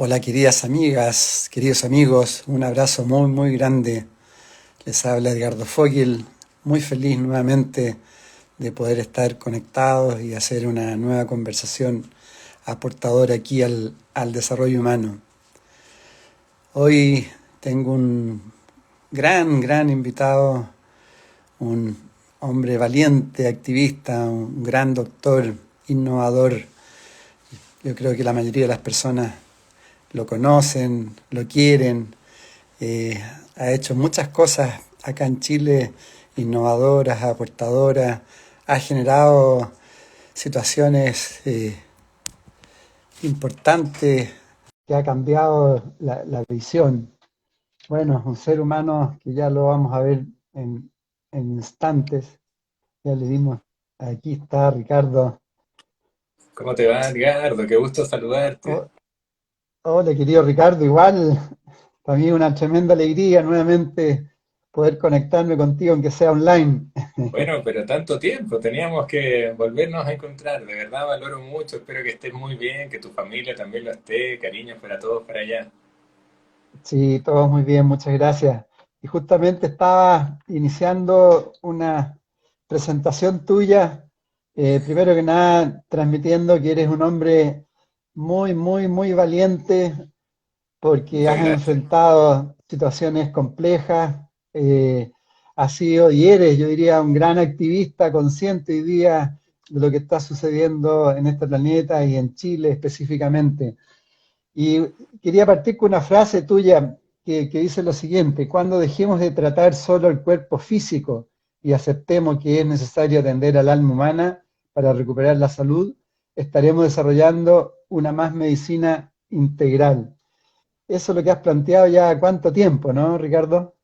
Hola queridas amigas, queridos amigos, un abrazo muy muy grande. Les habla Edgardo Fogel, muy feliz nuevamente de poder estar conectados y hacer una nueva conversación aportadora aquí al desarrollo humano. Hoy tengo un gran invitado, un hombre valiente, activista, un gran doctor, innovador. Yo creo que la mayoría de las personas lo conocen, lo quieren. Eh, ha hecho muchas cosas acá en Chile, innovadoras, aportadoras, ha generado situaciones importantes que ha cambiado la visión. Bueno, un ser humano que ya lo vamos a ver en, en instantes, ya le dimos, aquí está Ricardo. ¿Cómo te va, Edgardo? Qué gusto saludarte. Oh, hola querido Ricardo, igual para mí una tremenda alegría nuevamente poder conectarme contigo aunque sea online. Bueno, pero tanto tiempo, teníamos que volvernos a encontrar. De verdad valoro mucho, espero que estés muy bien, que tu familia también lo esté. Cariños para todos para allá. Sí, todo muy bien, muchas gracias. Y justamente estaba iniciando una presentación tuya, primero que nada transmitiendo que eres un hombre muy valiente porque Muchas has gracias. enfrentado situaciones complejas, has sido y eres, yo diría, un gran activista consciente hoy día de lo que está sucediendo en este planeta y en Chile específicamente. Y quería partir con una frase tuya que dice lo siguiente: cuando dejemos de tratar solo el cuerpo físico y aceptemos que es necesario atender al alma humana para recuperar la salud, estaremos desarrollando una más medicina integral. Eso es lo que has planteado ya cuánto tiempo, ¿no, Ricardo?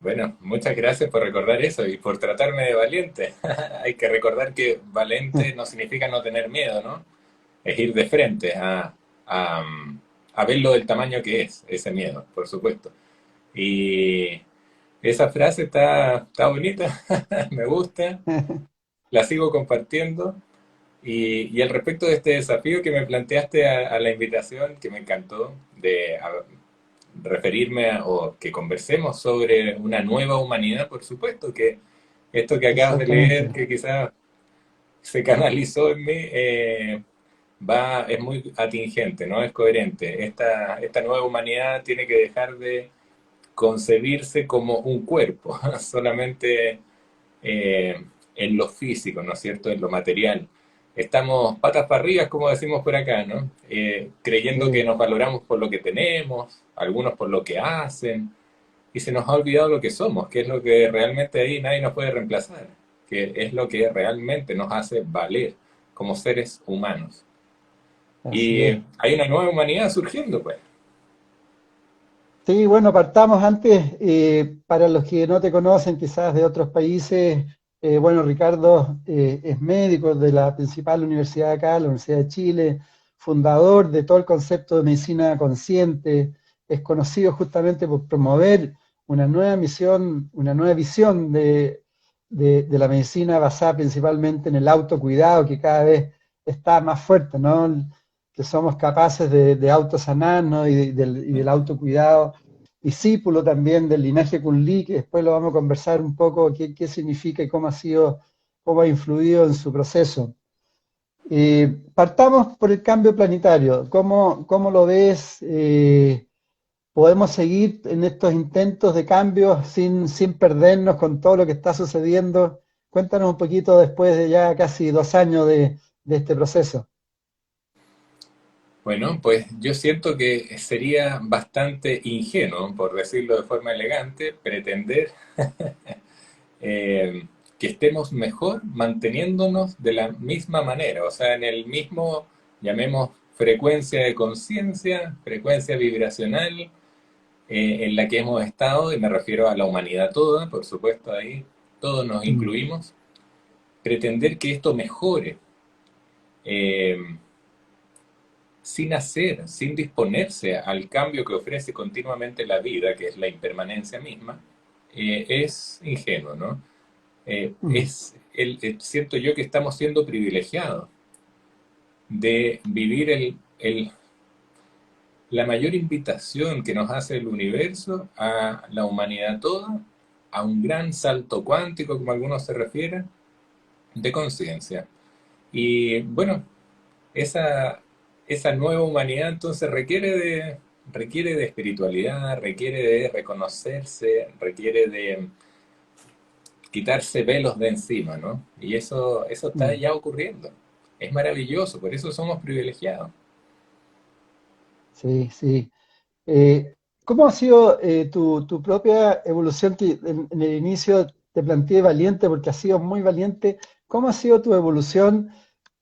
Bueno, muchas gracias por recordar eso y por tratarme de valiente. Hay que recordar que valiente no significa no tener miedo, ¿no? Es ir de frente a, a verlo del tamaño que es ese miedo, por supuesto. Y esa frase está bonita, me gusta, la sigo compartiendo. Y al respecto de este desafío que me planteaste a la invitación, que me encantó, de referirme o que conversemos sobre una nueva humanidad, por supuesto, que esto que acabas de leer, Exactamente. que quizás se canalizó en mí, es muy atingente, ¿no? Es coherente. Esta nueva humanidad tiene que dejar de concebirse como un cuerpo, solamente eh, en lo físico, ¿no es cierto? En lo material. Estamos patas para arriba, como decimos por acá, ¿no? Creyendo que Sí, nos valoramos por lo que tenemos, algunos por lo que hacen, y se nos ha olvidado lo que somos, que es lo que realmente ahí nadie nos puede reemplazar, que es lo que realmente nos hace valer como seres humanos. así Y es. hay una nueva humanidad surgiendo, pues. Sí, bueno, partamos antes, para los que no te conocen quizás de otros países, bueno, Ricardo es médico de la principal universidad de acá, la Universidad de Chile, fundador de todo el concepto de medicina consciente, es conocido justamente por promover una nueva misión, una nueva visión de la medicina basada principalmente en el autocuidado, que cada vez está más fuerte, ¿no? Que somos capaces de autosanarnos y del autocuidado, discípulo también del linaje Kunli, que después lo vamos a conversar un poco qué significa y cómo ha sido, cómo ha influido en su proceso. Partamos por el cambio planetario. ¿Cómo lo ves? ¿Podemos seguir en estos intentos de cambio sin perdernos con todo lo que está sucediendo? Cuéntanos un poquito después de ya casi 2 años de este proceso. Bueno, pues yo siento que sería bastante ingenuo, por decirlo de forma elegante, pretender eh, que estemos mejor manteniéndonos de la misma manera, o sea, en el mismo, llamemos, frecuencia de conciencia, frecuencia vibracional en la que hemos estado, y me refiero a la humanidad toda, por supuesto, ahí todos nos Mm, incluimos, pretender que esto mejore. eh, Sin hacer, sin disponerse al cambio que ofrece continuamente la vida, que es la impermanencia misma, es ingenuo, ¿no? mm, Siento yo que estamos siendo privilegiados de vivir la mayor invitación que nos hace el universo a la humanidad toda, a un gran salto cuántico, como algunos se refieren, de conciencia. Y bueno, esa, esa nueva humanidad entonces requiere de espiritualidad, requiere de reconocerse, requiere de quitarse velos de encima, ¿no? Y eso está Mm, ya ocurriendo. Es maravilloso, por eso somos privilegiados. sí, sí. ¿Cómo ha sido tu propia evolución? En el inicio te planteé valiente porque has sido muy valiente. ¿Cómo ha sido tu evolución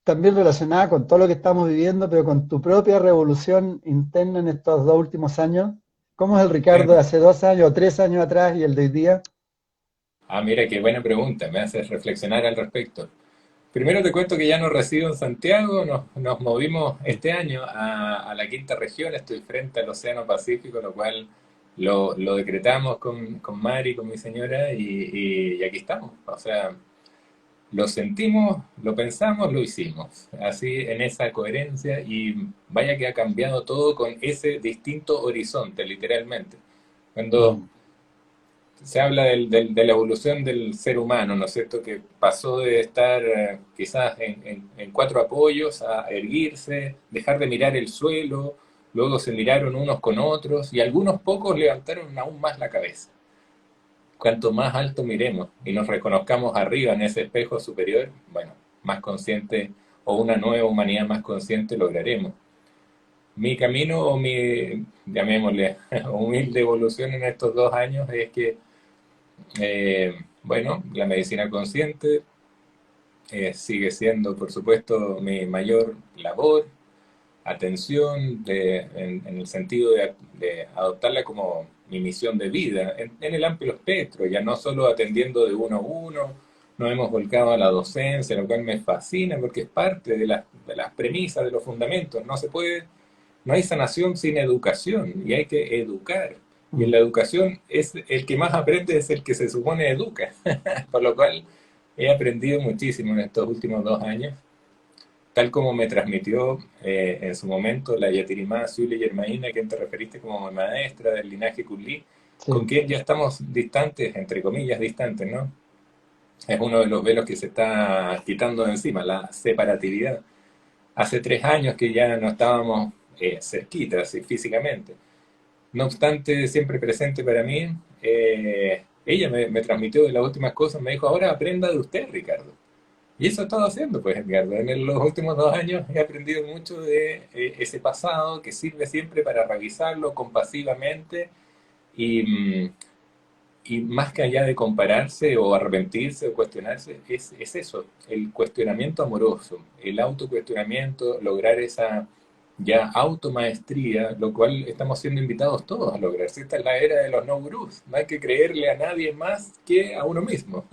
también relacionada con todo lo que estamos viviendo, pero con tu propia revolución interna en estos 2 últimos años? ¿Cómo es el Ricardo de Bueno, hace 2 años o 3 años atrás y el de hoy día? mira, qué buena pregunta, me haces reflexionar al respecto. Primero te cuento que ya no resido en Santiago, nos movimos este año a la quinta región, estoy frente al Océano Pacífico, lo cual lo decretamos con Mari, con mi señora, y aquí estamos. O sea, lo sentimos, lo pensamos, lo hicimos. Así en esa coherencia, y vaya que ha cambiado todo con ese distinto horizonte, literalmente. Cuando Mm, se habla de la evolución del ser humano, ¿no es cierto? Que pasó de estar quizás en cuatro apoyos a erguirse, dejar de mirar el suelo, luego se miraron unos con otros y algunos pocos levantaron aún más la cabeza. Cuanto más alto miremos y nos reconozcamos arriba en ese espejo superior, bueno, más consciente o una nueva humanidad más consciente lograremos. Mi camino o mi, llamémosle, humilde evolución en estos 2 años es que bueno, la medicina consciente sigue siendo, por supuesto, mi mayor labor, atención, en el sentido de adoptarla como mi misión de vida, en el amplio espectro, ya no solo atendiendo de uno a uno, nos hemos volcado a la docencia, lo cual me fascina porque es parte de las premisas, de los fundamentos. No se puede, no hay sanación sin educación y hay que educar. Y en mm, la educación es el que más aprende es el que se supone educa. Por lo cual he aprendido muchísimo en estos últimos 2 años, tal como me transmitió en su momento la Yatirimá Zulia Yermaína, a quien te referiste como maestra del linaje Kulí, con sí. quien ya estamos distantes, entre comillas distantes, ¿no? Es uno de los velos que se está quitando de encima, la separatividad. Hace 3 años que ya no estábamos cerquitas físicamente. No obstante, siempre presente para mí, ella me transmitió de las últimas cosas, me dijo, ahora aprenda de usted, Ricardo. Y eso he estado haciendo, pues, Ricardo. Los últimos 2 años he aprendido mucho de ese pasado que sirve siempre para revisarlo compasivamente y, y más que allá de compararse o arrepentirse o cuestionarse, es eso, el cuestionamiento amoroso, el autocuestionamiento, lograr esa ya automaestría, lo cual estamos siendo invitados todos a lograr. Si esta es la era de los no gurús, no hay que creerle a nadie más que a uno mismo.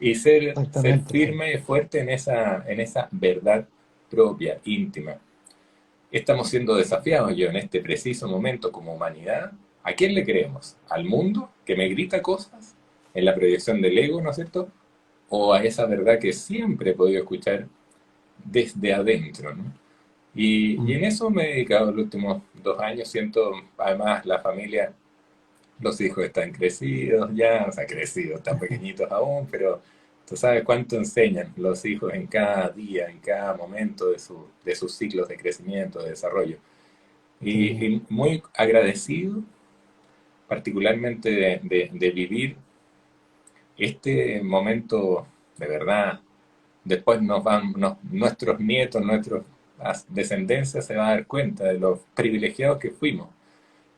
Y ser Exactamente, sí. firme y fuerte en esa verdad propia, íntima. Estamos siendo desafiados yo en este preciso momento como humanidad. ¿A quién le creemos? ¿Al mundo que me grita cosas? ¿En la proyección del ego, ¿no es cierto? ¿O a esa verdad que siempre he podido escuchar desde adentro, ¿no? Y Mm, en eso me he dedicado los últimos 2 años. Siento, además, la familia, los hijos están crecidos ya, o sea, crecidos, están pequeñitos aún, pero tú sabes cuánto enseñan los hijos en cada día, en cada momento de sus ciclos de crecimiento, de desarrollo. sí. Y muy agradecido, particularmente de vivir este momento de verdad. Después nuestros nietos, nuestros descendencias se van a dar cuenta de los privilegiados que fuimos,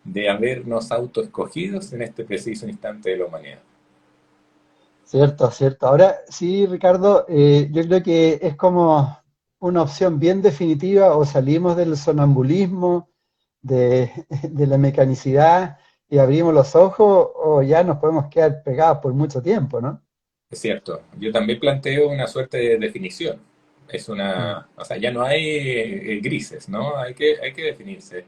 de habernos autoescogidos en este preciso instante de la humanidad. Cierto, cierto. Ahora sí, Ricardo, yo creo que es como una opción bien definitiva: o salimos del sonambulismo, de, de la mecanicidad y abrimos los ojos, o ya nos podemos quedar pegados por mucho tiempo, ¿no? Es cierto, yo también planteo una suerte de definición. Mm, O sea, ya no hay grises, ¿no? Hay que definirse.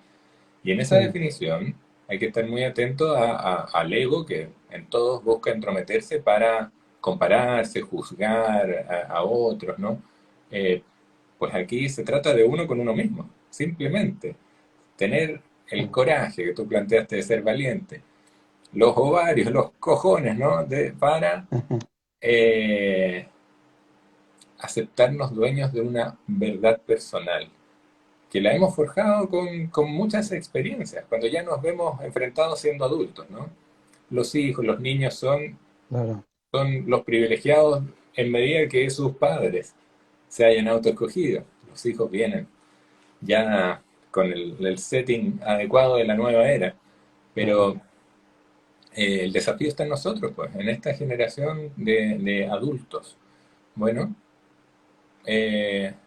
Y en esa sí, definición hay que estar muy atento al ego que en todos busca entrometerse para compararse, juzgar a otros, ¿no? Eh, pues aquí se trata de uno con uno mismo, simplemente. tener el coraje que tú planteaste de ser valiente, los ovarios, los cojones, ¿no? Para eh, aceptarnos dueños de una verdad personal, que la hemos forjado con muchas experiencias, cuando ya nos vemos enfrentados siendo adultos, ¿no? Los hijos, los niños Claro. son los privilegiados en medida que sus padres se hayan autoescogido. Los hijos vienen ya con el setting adecuado de la nueva era, pero Claro. el desafío está en nosotros, pues, en esta generación de adultos. Bueno,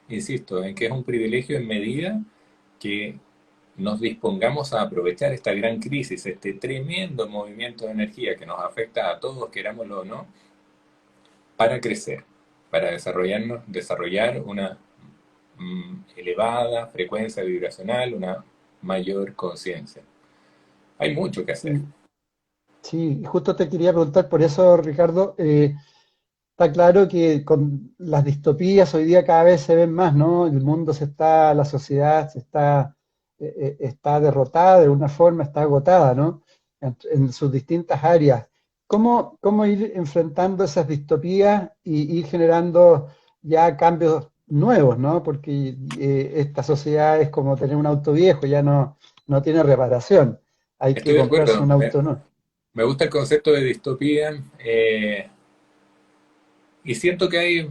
insisto, en que es un privilegio en medida que nos dispongamos a aprovechar esta gran crisis, este tremendo movimiento de energía que nos afecta a todos, querámoslo o no, para crecer, para desarrollarnos, desarrollar una elevada frecuencia vibracional, una mayor conciencia. Hay mucho que hacer. Sí, sí, y justo te quería preguntar por eso, Ricardo. Está claro que con las distopías hoy día cada vez se ven más, ¿no? El mundo la sociedad está derrotada de una forma, está agotada, ¿no? En sus distintas áreas. ¿Cómo ir enfrentando esas distopías y ir generando ya cambios nuevos, ¿no? Porque esta sociedad es como tener un auto viejo, ya no tiene reparación. Hay que Estoy de comprarse acuerdo. un auto nuevo. Me gusta el concepto de distopía y siento que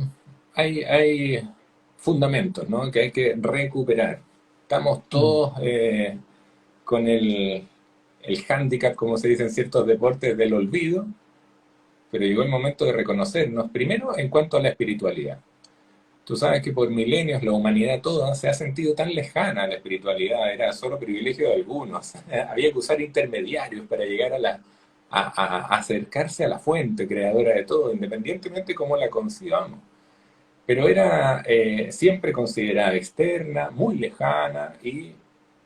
hay fundamentos, ¿no? Que hay que recuperar. Estamos Mm, todos con el hándicap, como se dice en ciertos deportes, del olvido, pero llegó el momento de reconocernos, primero en cuanto a la espiritualidad. Tú sabes que por milenios la humanidad toda se ha sentido tan lejana a la espiritualidad, era solo privilegio de algunos. Había que usar intermediarios para llegar a acercarse a la fuente creadora de todo, independientemente de cómo la concibamos. Pero era siempre considerada externa, muy lejana y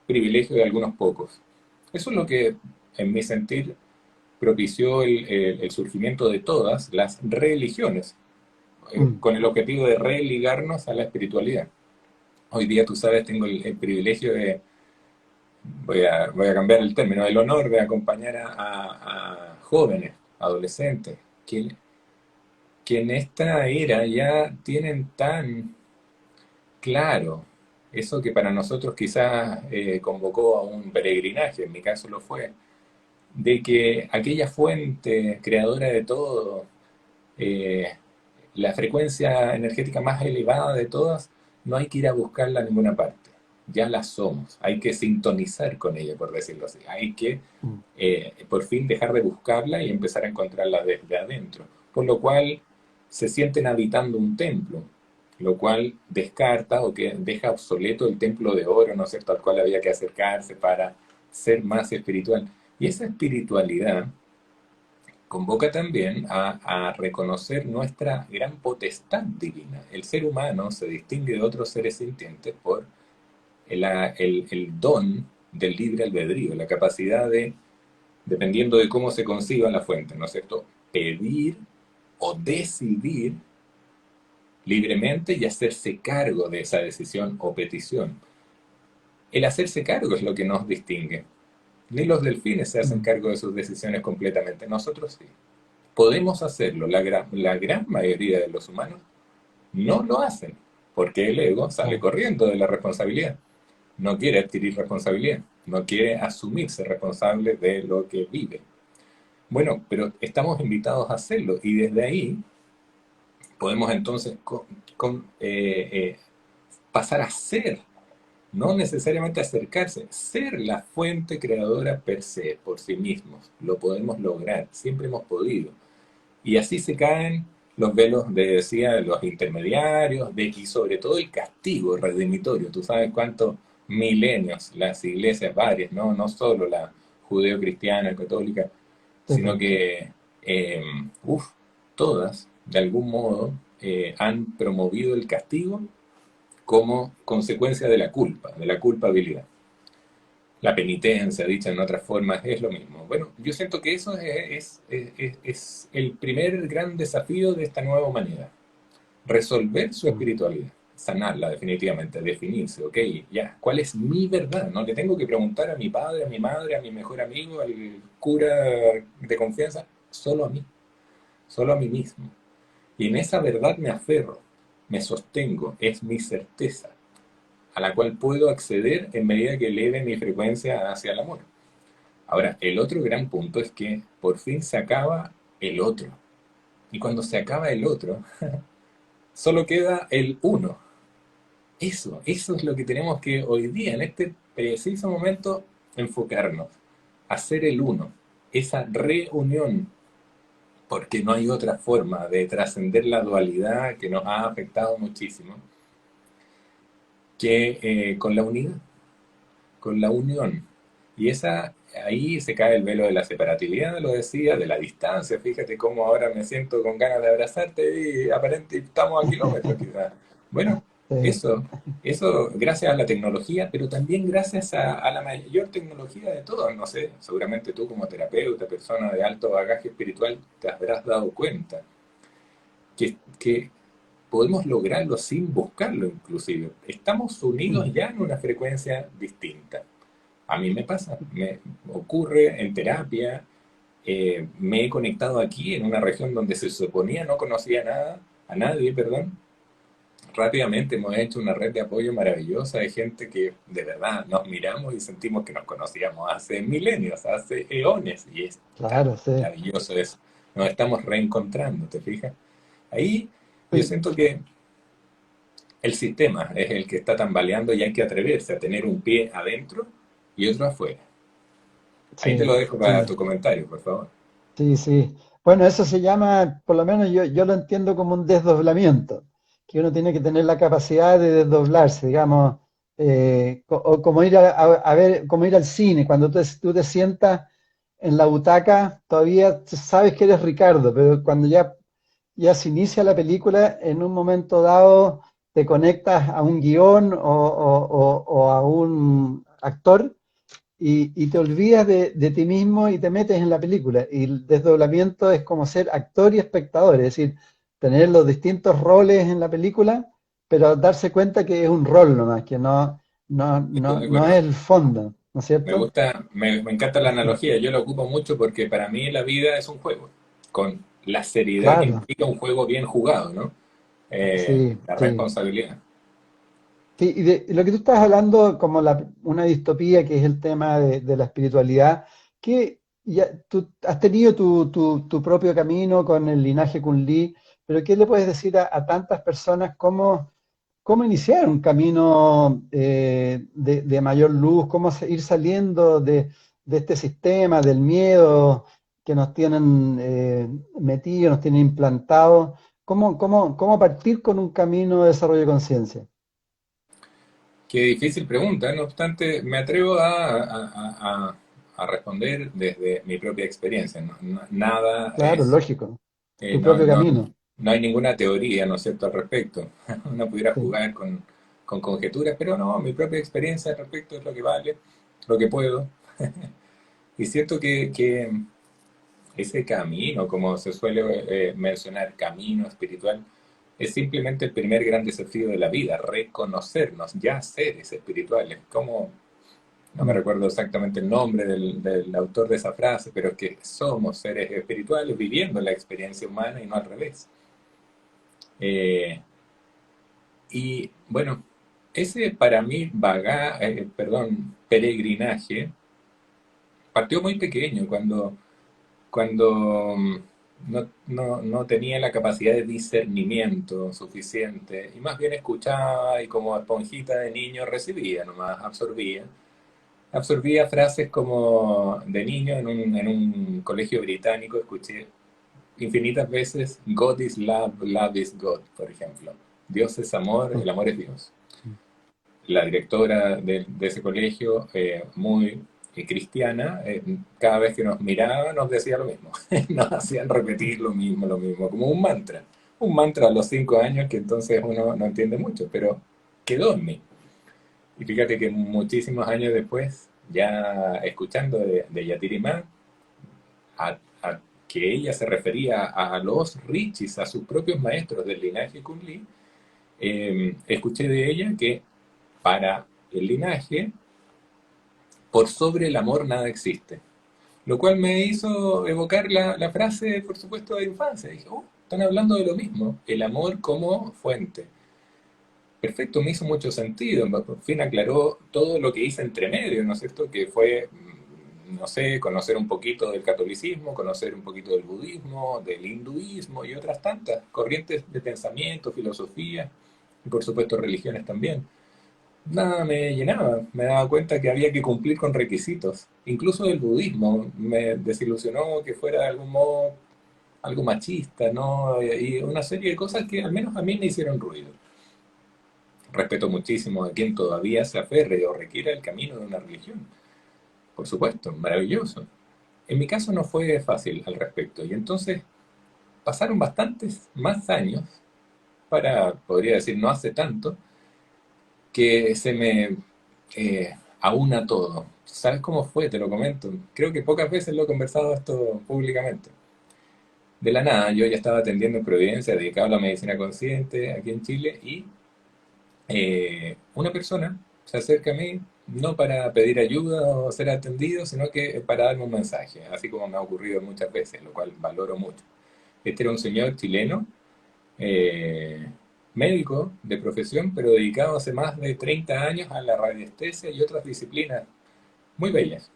privilegio de algunos pocos. Eso es lo que, en mi sentir, propició el surgimiento de todas las religiones, mm, con el objetivo de religarnos a la espiritualidad. Hoy día, tú sabes, tengo el privilegio de, voy a cambiar el término, el honor de acompañar a jóvenes, adolescentes, que en esta era ya tienen tan claro eso que para nosotros quizás convocó a un peregrinaje, en mi caso lo fue, de que aquella fuente creadora de todo, eh, la frecuencia energética más elevada de todas, no hay que ir a buscarla a ninguna parte. Ya la somos. Hay que sintonizar con ella, por decirlo así. Hay que mm, por fin dejar de buscarla y empezar a encontrarla desde adentro. Por lo cual se sienten habitando un templo, lo cual descarta o que deja obsoleto el templo de oro, ¿no es cierto?, al cual había que acercarse para ser más espiritual. Y esa espiritualidad convoca también a reconocer nuestra gran potestad divina. El ser humano se distingue de otros seres sintientes por el don del libre albedrío, la capacidad de, dependiendo de cómo se conciba la fuente, ¿no es cierto?, pedir o decidir libremente y hacerse cargo de esa decisión o petición. El hacerse cargo es lo que nos distingue. Ni los delfines se hacen mm, cargo de sus decisiones completamente, nosotros sí. Podemos hacerlo, la gran mayoría de los humanos no lo hacen, porque el ego sale claro. corriendo de la responsabilidad. No quiere adquirir responsabilidad, no quiere asumirse responsable de lo que vive. Bueno, pero estamos invitados a hacerlo y desde ahí podemos entonces pasar a ser, no necesariamente acercarse, ser la fuente creadora per se, por sí mismos. Lo podemos lograr, siempre hemos podido. Y así se caen los velos de, decía, de los intermediarios, y sobre todo el castigo redimitorio. Tú sabes cuántos milenios las iglesias varias, no solo la judeo-cristiana, católica, Sí, sino pues, que, todas, de algún modo, han promovido el castigo como consecuencia de la culpa, de la culpabilidad. La penitencia, dicha en otras formas, es lo mismo. Bueno, yo siento que eso es el primer gran desafío de esta nueva humanidad. Resolver su mm, espiritualidad. sanarla definitivamente, definirse, ok, ya, ¿cuál es mi verdad? No le tengo que preguntar a mi padre, a mi madre, a mi mejor amigo, al cura de confianza, solo a mí mismo. Y en esa verdad me aferro, me sostengo, es mi certeza, a la cual puedo acceder en medida que eleve mi frecuencia hacia el amor. Ahora, el otro gran punto es que por fin se acaba el otro. Y cuando se acaba el otro, solo queda el uno. Eso es lo que tenemos que hoy día, en este preciso momento, enfocarnos. Hacer el uno. Esa reunión. Porque no hay otra forma de trascender la dualidad que nos ha afectado muchísimo que con la unidad, con la unión. Y esa, ahí se cae el velo de la separatividad, lo decía, de la distancia. Fíjate cómo ahora me siento con ganas de abrazarte y aparentemente estamos a kilómetros quizás. Bueno, Sí. eso gracias a la tecnología, pero también gracias a la mayor tecnología de todas. No sé, seguramente tú como terapeuta, persona de alto bagaje espiritual, te habrás dado cuenta que podemos lograrlo sin buscarlo inclusive. Estamos unidos ya en una frecuencia distinta. A mí me pasa, me ocurre en terapia, me he conectado aquí en una región donde se suponía no conocía nada, a nadie, perdón. Rápidamente hemos hecho una red de apoyo maravillosa de gente que de verdad nos miramos y sentimos que nos conocíamos hace milenios, hace eones, y es tan Claro, sí. maravilloso eso. Nos estamos reencontrando, ¿te fijas? Ahí yo Sí, siento que el sistema es el que está tambaleando y hay que atreverse a tener un pie adentro y otro afuera. Ahí te lo sí, dejo para sí, tu comentario, por favor. sí, sí. Bueno, eso se llama, por lo menos yo lo entiendo como un desdoblamiento, que uno tiene que tener la capacidad de desdoblarse, digamos, o como ir a ver, como ir al cine, cuando tú te sientas en la butaca, todavía sabes que eres Ricardo, pero cuando ya se inicia la película, en un momento dado te conectas a un guión o a un actor y te olvidas de ti mismo y te metes en la película. Y el desdoblamiento es como ser actor y espectador, es decir, tener los distintos roles en la película, pero darse cuenta que es un rol nomás, que Estoy de no es acuerdo. el fondo, ¿no es Me cierto? gusta, me encanta la analogía. Yo la ocupo mucho porque para mí la vida es un juego, con la seriedad que Claro, implica un juego bien jugado, ¿no? sí, La sí. responsabilidad. Sí, y de lo que tú estás hablando como una distopía, que es el tema de la espiritualidad, que ya tú has tenido tu propio camino con el linaje Kunli, pero ¿qué le puedes decir a tantas personas cómo iniciar un camino de mayor luz, cómo ir saliendo de este sistema, del miedo que nos tienen metidos, nos tienen implantados? ¿Cómo partir con un camino de desarrollo de conciencia? Qué difícil pregunta, no obstante, me atrevo a responder desde mi propia experiencia. Nada Claro, es, lógico. eh, Tu no, propio no, camino. no hay ninguna teoría, ¿no es cierto?, al respecto. Uno pudiera Sí. jugar con conjeturas, pero no, mi propia experiencia al respecto es lo que vale, lo que puedo. Y siento que ese camino, como se suele mencionar, camino espiritual, es simplemente el primer gran desafío de la vida, reconocernos ya seres espirituales. Como, no me Mm. recuerdo exactamente el nombre del autor de esa frase, pero es que somos seres espirituales viviendo la experiencia humana y no al revés. Eh, y bueno, ese para mí peregrinaje, partió muy pequeño cuando no tenía la capacidad de discernimiento suficiente y más bien escuchaba y como esponjita de niño recibía, nomás absorbía frases como de niño en un colegio británico, escuché infinitas veces God is love, love is God, por ejemplo. Dios es amor, Sí. el amor es Dios. La directora de ese colegio, muy cristiana, cada vez que nos miraba nos decía lo mismo. Nos hacían repetir lo mismo, como un mantra a los 5 años que entonces uno no entiende mucho, pero quedó en mí. Y fíjate que muchísimos años después, ya escuchando de Yatirimá, a que ella se refería a los Richis, a sus propios maestros del linaje Kunli, escuché de ella que para el linaje, por sobre el amor nada existe. Lo cual me hizo evocar la frase, por supuesto, de infancia. Dije, oh, están hablando de lo mismo, el amor como fuente. Perfecto, me hizo mucho sentido. Por fin aclaró todo lo que hice entre medio, ¿no es cierto? Que fue, no sé, conocer un poquito del catolicismo, conocer un poquito del budismo, del hinduismo y otras tantas corrientes de pensamiento, filosofía y por supuesto religiones también. Nada me llenaba, me daba cuenta que había que cumplir con requisitos. Incluso el budismo me desilusionó que fuera de algún modo algo machista, ¿no? Y una serie de cosas que al menos a mí me hicieron ruido. Respeto muchísimo a quien todavía se aferre o requiera el camino de una religión. Por supuesto, maravilloso. En mi caso no fue fácil al respecto y entonces pasaron bastantes más años para, podría decir, no hace tanto, que se me aúna todo. ¿Sabes cómo fue? Te lo comento. Creo que pocas veces lo he conversado esto públicamente. De la nada, yo ya estaba atendiendo en Providencia, dedicado a la medicina consciente aquí en Chile, y una persona se acerca a mí, no para pedir ayuda o ser atendido, sino que para darme un mensaje, así como me ha ocurrido muchas veces, lo cual valoro mucho. Este era un señor chileno, eh, médico de profesión, pero dedicado hace más de 30 años a la radiestesia y otras disciplinas muy bellas.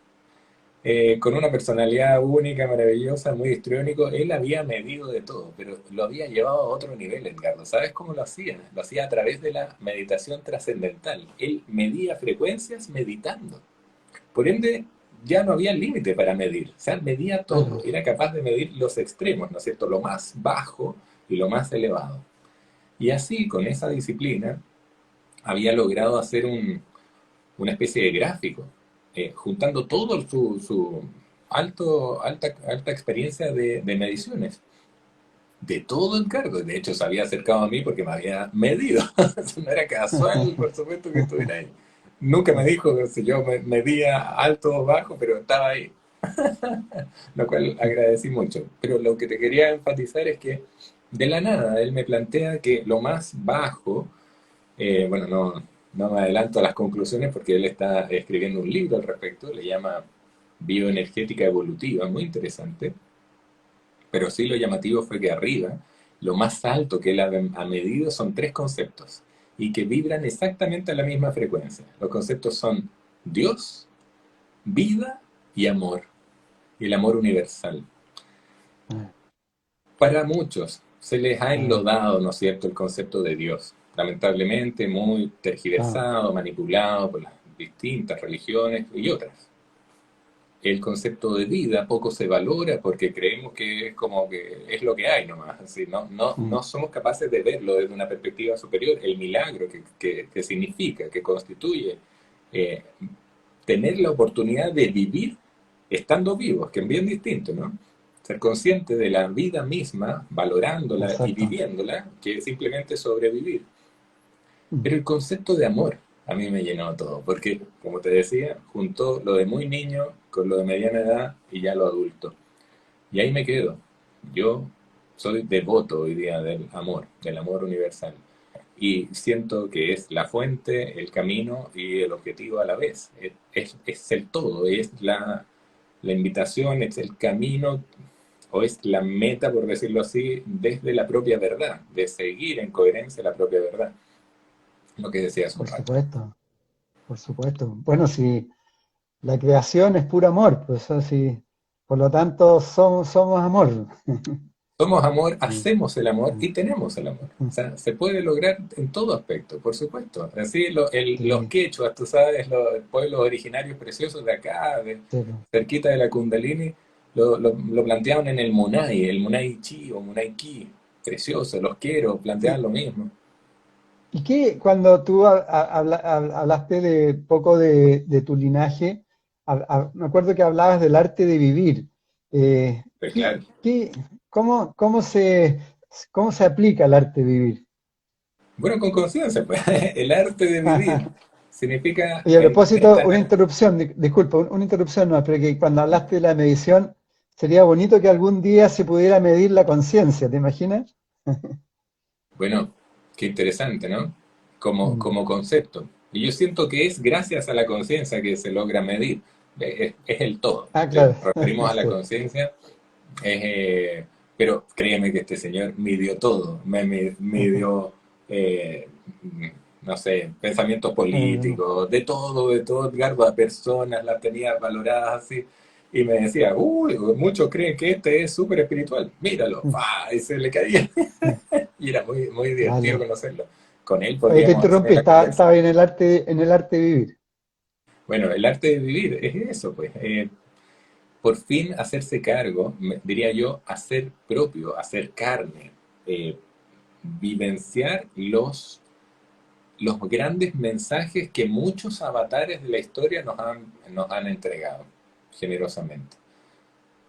Con una personalidad única, maravillosa, muy histriónico, él había medido de todo, pero lo había llevado a otro nivel, Edgardo. ¿Sabes cómo lo hacía? Lo hacía a través de la meditación trascendental. Él medía frecuencias meditando. Por ende, ya no había límite para medir. O sea, medía todo. Claro. Era capaz de medir los extremos, ¿no es cierto? Lo más bajo y lo más elevado. Y así, con esa disciplina, había logrado hacer una especie de gráfico, juntando todo su alta experiencia de mediciones, de todo el cargo. De hecho, se había acercado a mí porque me había medido. No era casual, por supuesto, que estuviera ahí. Nunca me dijo si yo medía alto o bajo, pero estaba ahí, lo cual agradecí mucho. Pero lo que te quería enfatizar es que de la nada él me plantea que lo más bajo, bueno, no me adelanto a las conclusiones porque él está escribiendo un libro al respecto, le llama Bioenergética Evolutiva, muy interesante, pero sí lo llamativo fue que arriba, lo más alto que él ha medido son tres conceptos y que vibran exactamente a la misma frecuencia. Los conceptos son Dios, vida y amor, y el amor universal. Para muchos se les ha Ah, enlodado, ¿no es cierto?, el concepto de Dios. Lamentablemente muy ah, tergiversado, manipulado por las distintas religiones y otras. El concepto de vida poco se valora porque creemos que es como que es lo que hay nomás. Así, mm, no somos capaces de verlo desde una perspectiva superior, el milagro que significa, que constituye eh, tener la oportunidad de vivir estando vivos, que es bien distinto, ¿no? Ser consciente de la vida misma, valorándola y exacto. viviéndola, que simplemente sobrevivir. Mm, Pero el concepto de amor a mí me llenó todo, porque, como te decía, juntó lo de muy niño con lo de mediana edad y ya lo adulto. Y ahí me quedo. Yo soy devoto hoy día del amor universal. Y siento que es la fuente, el camino y el objetivo a la vez. Es el todo, es la invitación, es el camino o es la meta, por decirlo así, desde la propia verdad, de seguir en coherencia la propia verdad, lo que decía hace un por rato. supuesto, por supuesto. Bueno, si la creación es puro amor, pues así, por lo tanto somos amor. Somos amor, Mm, hacemos el amor mm, y tenemos el amor. O mm, sea, se puede lograr en todo aspecto, por supuesto. Así los sí, quechuas, tú sabes, los pueblos originarios preciosos de acá, sí, pues. cerquita de la Kundalini, lo planteaban en el Munai Chi o Munai Ki. Precioso, los quiero, planteaban Y, lo mismo. y que cuando tú hablaste de poco de tu linaje, me acuerdo que hablabas del arte de vivir. Eh, Pues ¿qué, claro. cómo se aplica el arte de vivir? Bueno, con conciencia, pues, el arte de vivir significa Oye, a propósito, una enfrentar. interrupción, disculpa, una interrupción no, pero que cuando hablaste de la medición, sería bonito que algún día se pudiera medir la conciencia, ¿te imaginas? Bueno, Qué interesante, ¿no? Como, Mm. como concepto. Y yo siento que es gracias a la conciencia que se logra medir. Es el todo. Ah, Si claro, nos referimos a la sí. conciencia, pero créeme que este señor midió todo. Midió, eh, no sé, pensamientos Mm, políticos, de todo, Edgardo, a personas, las tenía valoradas así. Y me decía, uy, muchos creen que este es súper espiritual. Míralo, mm, ¡fua! Y se le caía. Y era muy, muy divertido vale. conocerlo. Con él Oye, te podríamos hacer interrumpí, una conversa. estaba en el arte de vivir. Bueno, el arte de vivir es eso, pues. Por fin hacerse cargo, diría yo, hacer propio, hacer carne, eh, vivenciar los grandes mensajes que muchos avatares de la historia nos han entregado generosamente.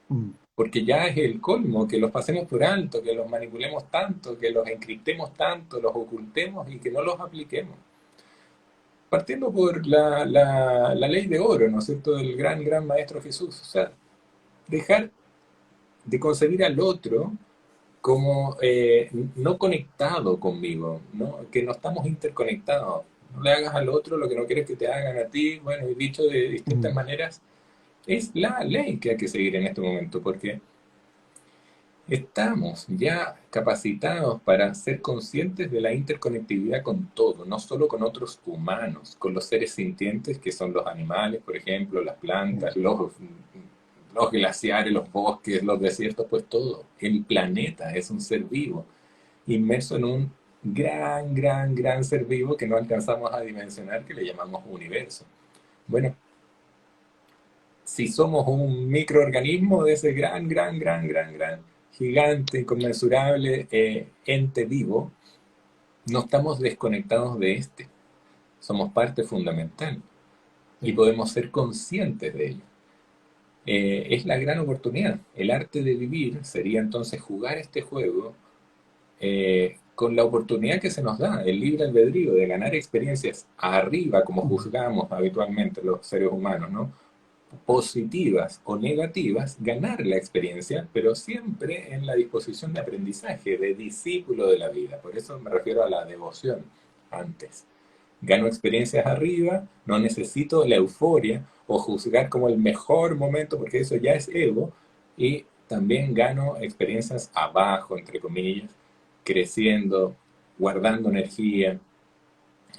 Mm, Porque ya es el colmo que los pasemos por alto, que los manipulemos tanto, que los encriptemos tanto, los ocultemos y que no los apliquemos. Partiendo por la ley de oro, ¿no es cierto?, del gran, gran maestro Jesús. O sea, dejar de concebir al otro como no conectado conmigo, ¿no? Que no estamos interconectados. No le hagas al otro lo que no quieres que te hagan a ti. Bueno, y dicho de distintas mm, maneras, es la ley que hay que seguir en este momento, porque estamos ya capacitados para ser conscientes de la interconectividad con todo, no solo con otros humanos, con los seres sintientes que son los animales, por ejemplo, las plantas, mm, los glaciares, los bosques, los desiertos, pues todo. El planeta es un ser vivo, inmerso en un gran, gran, gran ser vivo que no alcanzamos a dimensionar, que le llamamos universo. Bueno, si somos un microorganismo de ese gran, gran, gran, gran, gran, gigante, inconmensurable ente vivo, no estamos desconectados de este. Somos parte fundamental y sí, podemos ser conscientes de ello. Es la gran oportunidad. El arte de vivir sería entonces jugar este juego con la oportunidad que se nos da, el libre albedrío de ganar experiencias arriba, como mm, juzgamos habitualmente los seres humanos, ¿no? Positivas o negativas, ganar la experiencia, pero siempre en la disposición de aprendizaje, de discípulo de la vida. Por eso me refiero a la devoción antes. Gano experiencias arriba, no necesito la euforia o juzgar como el mejor momento, porque eso ya es ego, y también gano experiencias abajo, entre comillas, creciendo, guardando energía,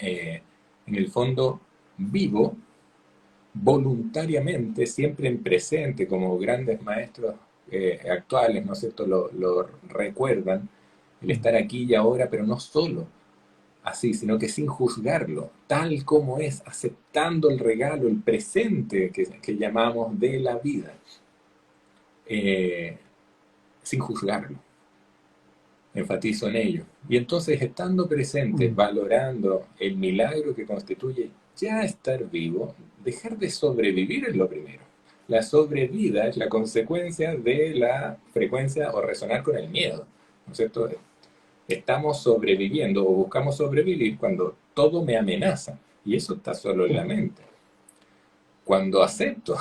eh, en el fondo vivo voluntariamente, siempre en presente, como grandes maestros actuales, ¿no es cierto?, lo recuerdan, el mm, estar aquí y ahora, pero no solo así, sino que sin juzgarlo, tal como es, aceptando el regalo, el presente que llamamos de la vida, eh, sin juzgarlo. Enfatizo en ello. Y entonces, estando presente, mm, valorando el milagro que constituye ya estar vivo, dejar de sobrevivir es lo primero. La sobrevida es la consecuencia de la frecuencia o resonar con el miedo, ¿no es cierto? Estamos sobreviviendo o buscamos sobrevivir cuando todo me amenaza. Y eso está solo en la sí, mente. Cuando acepto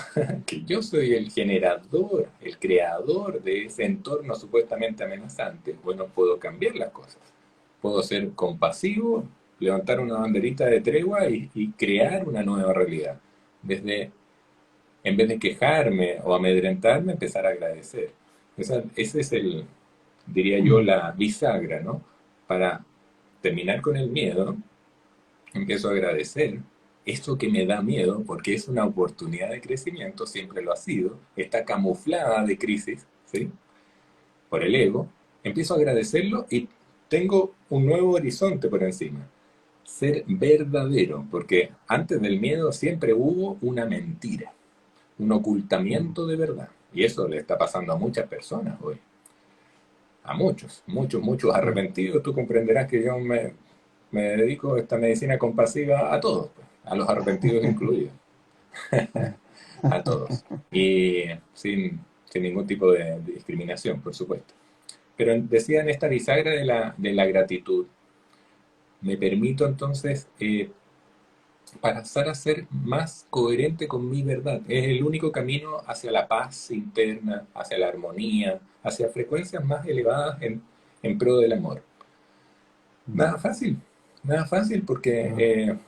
que yo soy el generador, el creador de ese entorno supuestamente amenazante, bueno, puedo cambiar las cosas. Puedo ser compasivo, levantar una banderita de tregua y crear una nueva realidad. Desde, en vez de quejarme o amedrentarme, empezar a agradecer. Ese es el, diría yo, mm, la bisagra, ¿no? Para terminar con el miedo, empiezo a agradecer esto que me da miedo, porque es una oportunidad de crecimiento, siempre lo ha sido, está camuflada de crisis, ¿sí? Por el ego, empiezo a agradecerlo y tengo un nuevo horizonte por encima. Ser verdadero, porque antes del miedo siempre hubo una mentira, un mm, ocultamiento de verdad. Y eso le está pasando a muchas personas hoy. A muchos, muchos, muchos sí, arrepentidos. Tú comprenderás que me dedico a esta medicina compasiva a todos, pues, a los arrepentidos incluidos, ah, a todos. Y sin ningún tipo de discriminación, por supuesto. Pero decía en esta bisagra de la gratitud, me permito entonces pasar a ser más coherente con mi verdad. Es el único camino hacia la paz interna, hacia la armonía, hacia frecuencias más elevadas en pro del amor. Nada fácil, nada fácil porque No.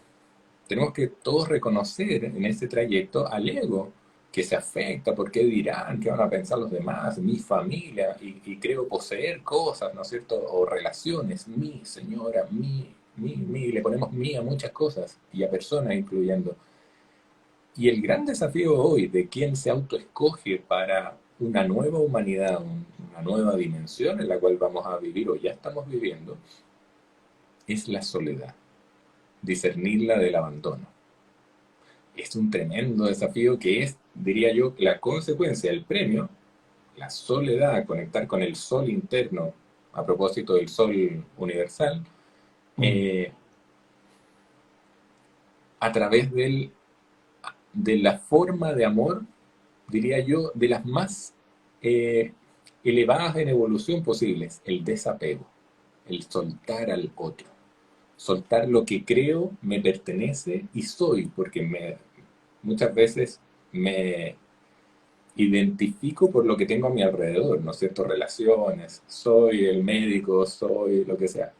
tenemos que todos reconocer en ese trayecto al ego que se afecta, por qué dirán, qué van a pensar los demás, mi familia, y creo poseer cosas, ¿no es cierto? O relaciones, mi señora, mi, le ponemos mi a muchas cosas y a personas incluyendo. Y el gran desafío hoy de quien se autoescoge para una nueva humanidad, una nueva dimensión en la cual vamos a vivir o ya estamos viviendo, es la soledad, discernirla del abandono. Es un tremendo desafío que es, diría yo, la consecuencia del premio, la soledad, conectar con el sol interno, a propósito del sol universal, Mm. eh, a través de la forma de amor, diría yo, de las más eh, elevadas en evolución posibles, el desapego, el soltar al otro, soltar lo que creo me pertenece y soy, porque muchas veces me identifico por lo que tengo a mi alrededor, ¿no es cierto? Relaciones, soy el médico, soy lo que sea.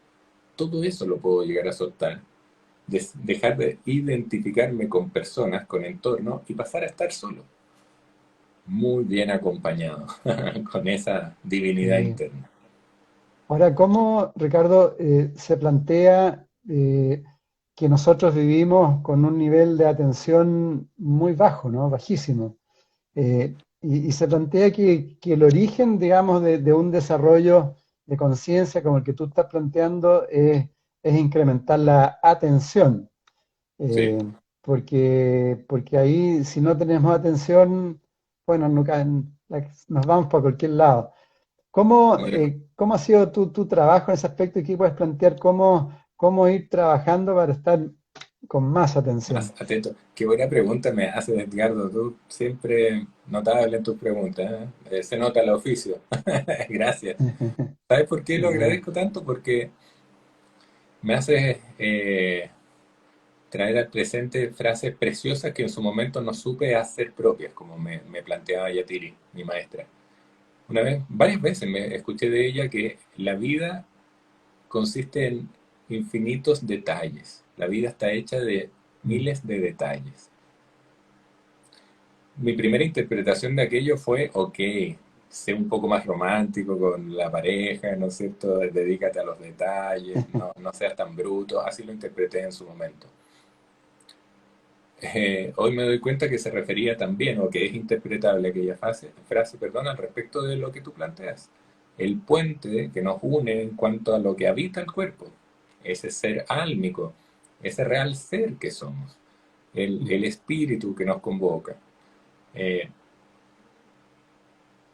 Todo eso lo puedo llegar a soltar, dejar de identificarme con personas, con entorno y pasar a estar solo, muy bien acompañado, con esa divinidad Sí. interna. Ahora, ¿cómo, Ricardo, se plantea que nosotros vivimos con un nivel de atención muy bajo, ¿no? Bajísimo? Y se plantea que el origen, digamos, de un desarrollo de conciencia como el que tú estás planteando es incrementar la atención. Sí, Eh, porque ahí, si no tenemos atención, bueno, nos vamos para cualquier lado. muy de acuerdo. ¿Cómo ha sido tu trabajo en ese aspecto y qué puedes plantear cómo ir trabajando para estar con más Más atención? atento. Qué buena pregunta me hace Edgardo. Tú siempre notable en tus preguntas. Se nota el oficio. Gracias. ¿Sabes por qué lo Ya. agradezco tanto? Porque me hace traer al presente frases preciosas que en su momento no supe hacer propias, como me planteaba Yatiri, mi maestra. Una vez, varias veces me escuché de ella que la vida consiste en infinitos detalles. La vida está hecha de Mm. miles de detalles. Mi primera interpretación de aquello fue, ok, sé un poco más romántico con la pareja, ¿no es cierto? Dedícate a los detalles, no seas tan bruto, así lo interpreté en su momento. Hoy me doy cuenta que se refería también, o que es interpretable aquella frase, perdón, al respecto de lo que tú planteas. El puente que nos une en cuanto a lo que habita el cuerpo, ese ser álmico, ese real ser que somos, el Mm. espíritu que nos convoca. Eh,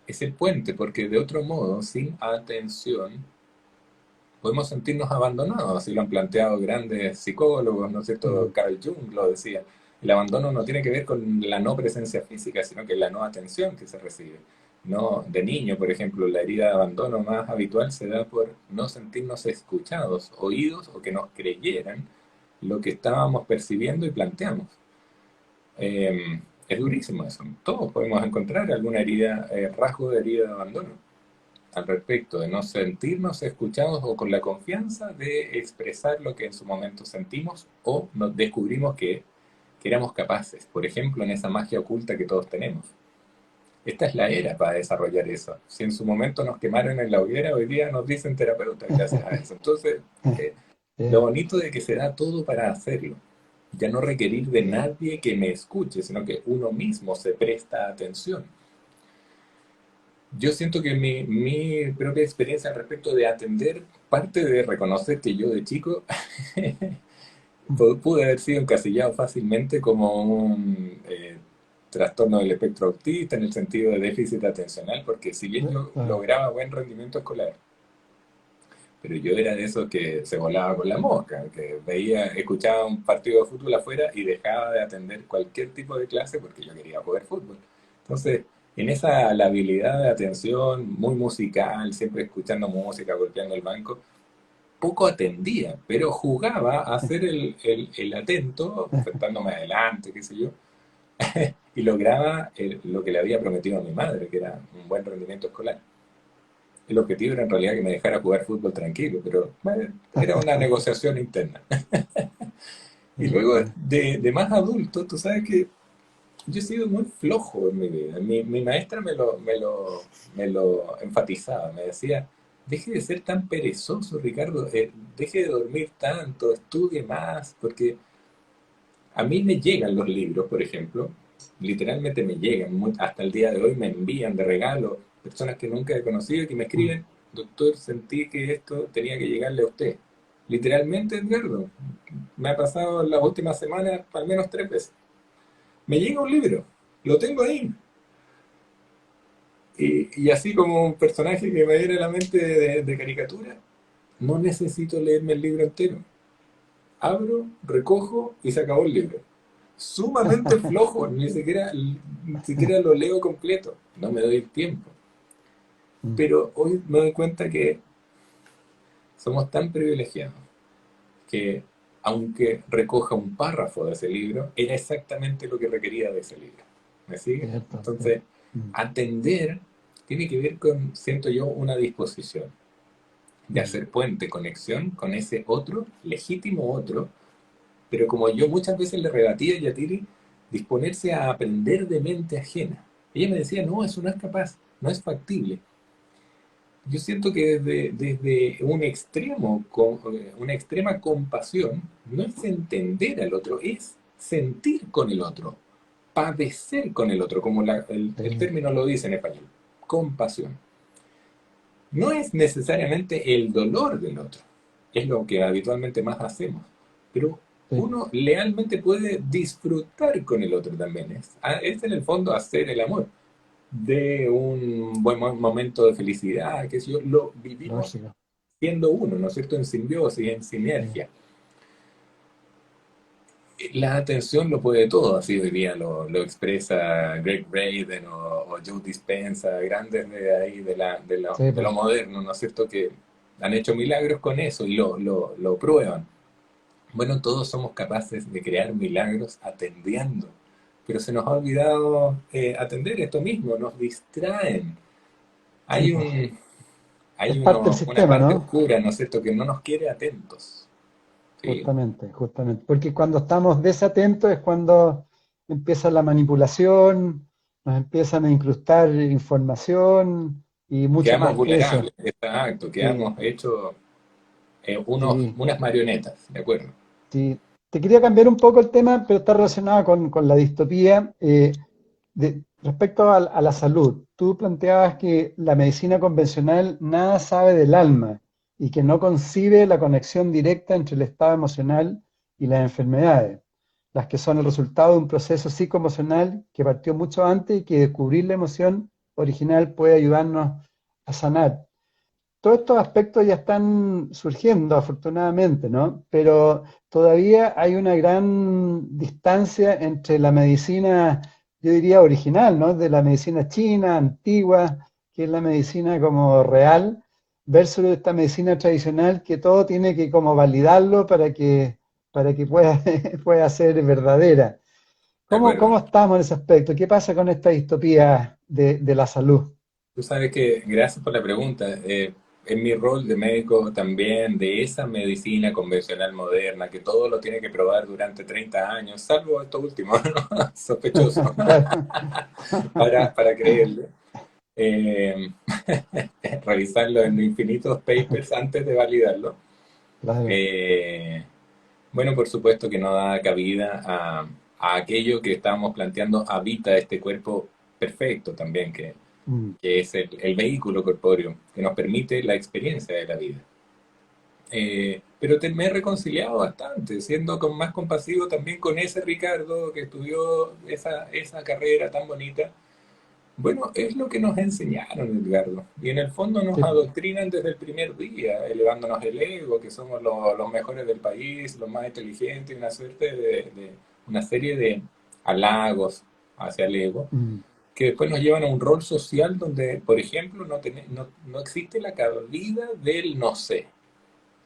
es el puente, porque de otro modo, sin atención, podemos sentirnos abandonados, así lo han planteado grandes psicólogos, ¿no es cierto? Mm. Carl Jung lo decía. El abandono no tiene que ver con la no presencia física, sino que la no atención que se recibe. No, de niño, por ejemplo, la herida de abandono más habitual se da por no sentirnos escuchados, oídos o que nos creyeran lo que estábamos percibiendo y planteamos. Es durísimo eso. Todos podemos encontrar alguna herida, rasgo de herida de abandono al respecto, de no sentirnos escuchados o con la confianza de expresar lo que en su momento sentimos o nos descubrimos que éramos capaces, por ejemplo, en esa magia oculta que todos tenemos. Esta es la era para desarrollar eso. Si en su momento nos quemaron en la hoguera, hoy día nos dicen terapeutas gracias a eso. Entonces, eh, lo Sí, bonito de que se da todo para hacerlo. Ya no requerir de sí. nadie que me escuche, sino que uno mismo se presta atención. Yo siento que mi propia experiencia al respecto de atender parte de reconocer que yo de chico Mm. pude haber sido encasillado fácilmente como un trastorno del espectro autista en el sentido de déficit atencional, porque si bien yo Claro. lograba buen rendimiento escolar, pero yo era de esos que se volaba con la mosca, que veía, escuchaba un partido de fútbol afuera y dejaba de atender cualquier tipo de clase porque yo quería jugar fútbol. Entonces, en esa labilidad de atención muy musical, siempre escuchando música, golpeando el banco, poco atendía, pero jugaba a ser el atento, sentándome adelante, qué sé yo, y lograba lo que le había prometido a mi madre, que era un buen rendimiento escolar. El objetivo era en realidad que me dejara jugar fútbol tranquilo, pero bueno, era una negociación interna. Y luego, de más adulto, tú sabes que yo he sido muy flojo en mi vida. Mi maestra me lo enfatizaba, me decía, deje de ser tan perezoso, Ricardo, deje de dormir tanto, estudie más, porque a mí me llegan los libros, por ejemplo, literalmente me llegan, hasta el día de hoy me envían de regalo personas que nunca he conocido y que me escriben, doctor, sentí que esto tenía que llegarle a usted. Literalmente, Edgardo, me ha pasado en las últimas semanas al menos 3 veces. Me llega un libro, lo tengo ahí. Y así como un personaje que me viene a la mente de caricatura, no necesito leerme el libro entero. Abro, recojo y se acabó el libro. Sumamente flojo, ni siquiera lo leo completo, no me doy el tiempo. Pero hoy me doy cuenta que somos tan privilegiados que aunque recoja un párrafo de ese libro, era exactamente lo que requería de ese libro. ¿Me sigue? Cierto, cierto. Entonces, atender tiene que ver con, siento yo, una disposición de hacer puente, conexión con ese otro, legítimo otro, pero como yo muchas veces le rebatía a Yatiri, disponerse a aprender de mente ajena. Ella me decía, no, eso no es capaz, no es factible. Yo siento que desde un extremo, una extrema compasión, no es entender al otro, es sentir con el otro, padecer con el otro, como el Sí, término lo dice en español, compasión. No es necesariamente el dolor del otro, es lo que habitualmente más hacemos, pero sí, uno lealmente puede disfrutar con el otro también. Es en el fondo hacer el amor de un buen momento de felicidad, que si yo lo vivimos lógico. siendo uno, ¿no es cierto? En simbiosis, en Sí, sinergia. La atención lo puede todo, así hoy día lo expresa Greg Braden o Joe Dispenza, grandes de ahí, sí, de lo pues. moderno, ¿no es cierto? Que han hecho milagros con eso y lo prueban. Bueno, todos somos capaces de crear milagros atendiendo, pero se nos ha olvidado atender esto mismo, nos distraen. Sí, Hay pues. un, Es hay parte del una sistema, parte ¿no? oscura, ¿no es cierto?, que no nos quiere atentos. ¿Sí? Justamente, justamente. Porque cuando estamos desatentos es cuando empieza la manipulación, nos empiezan a incrustar información y mucho Quedamos más que eso. vulnerables, exacto, Sí, quedamos hechos sí, unas marionetas, ¿de acuerdo? sí. Te quería cambiar un poco el tema, pero está relacionado con la distopía. Respecto a la salud, tú planteabas que la medicina convencional nada sabe del alma y que no concibe la conexión directa entre el estado emocional y las enfermedades, las que son el resultado de un proceso psicoemocional que partió mucho antes y que descubrir la emoción original puede ayudarnos a sanar. Todos estos aspectos ya están surgiendo, afortunadamente, ¿no? Pero todavía hay una gran distancia entre la medicina, yo diría, original, ¿no? De la medicina china, antigua, que es la medicina como real, versus esta medicina tradicional que todo tiene que como validarlo para que pueda, pueda ser verdadera. De acuerdo. Cómo estamos en ese aspecto? ¿Qué pasa con esta distopía de la salud? Tú sabes que, gracias por la pregunta, en mi rol de médico también, de esa medicina convencional moderna, que todo lo tiene que probar durante 30 años, salvo esto último, ¿no? Sospechoso, Claro. para creerle. Eh, revisarlo en infinitos papers antes de validarlo. Claro. Eh, bueno, por supuesto que no da cabida a aquello que estábamos planteando, habita este cuerpo perfecto también, Mm. que es el vehículo corpóreo, que nos permite la experiencia de la vida. Pero me he reconciliado bastante, siendo más compasivo también con ese Ricardo que estudió esa carrera tan bonita. Bueno, es lo que nos enseñaron, Edgardo. Y en el fondo nos Sí, po. adoctrinan desde el primer día, elevándonos el ego, que somos los mejores del país, los más inteligentes, una serie de halagos hacia el ego, Mm. que después nos llevan a un rol social donde, por ejemplo, no existe la cabida del no sé.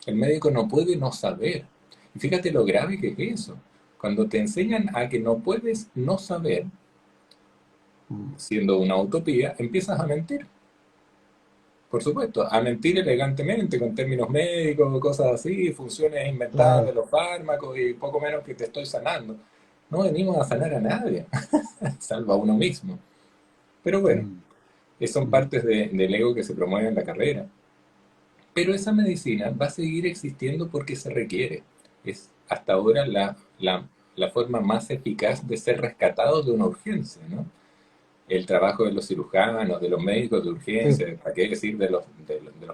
El médico no puede no saber. Y fíjate lo grave que es eso. Cuando te enseñan a que no puedes no saber, Mm. siendo una utopía, empiezas a mentir. por supuesto, a mentir elegantemente con términos médicos, cosas así, funciones inventadas de Claro. los fármacos y poco menos que te estoy sanando. No venimos a sanar a nadie, salvo a uno mismo. Pero bueno, Mm, son mm, partes del ego que se promueven en la carrera. Pero esa medicina va a seguir existiendo porque se requiere. Es hasta ahora la forma más eficaz de ser rescatados de una urgencia, ¿no? El trabajo de los cirujanos, de los médicos de sí, urgencia, ¿para qué decir de los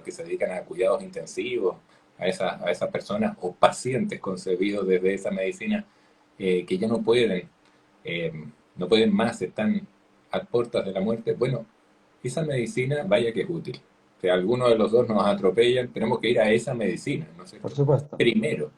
que se dedican a cuidados intensivos, a esas personas o pacientes concebidos desde esa medicina que ya eh, no pueden más, están a puertas de la muerte? Bueno, esa medicina, vaya que es útil. Si alguno de los dos nos atropellan, tenemos que ir a esa medicina, ¿no es por cierto? supuesto. Primero,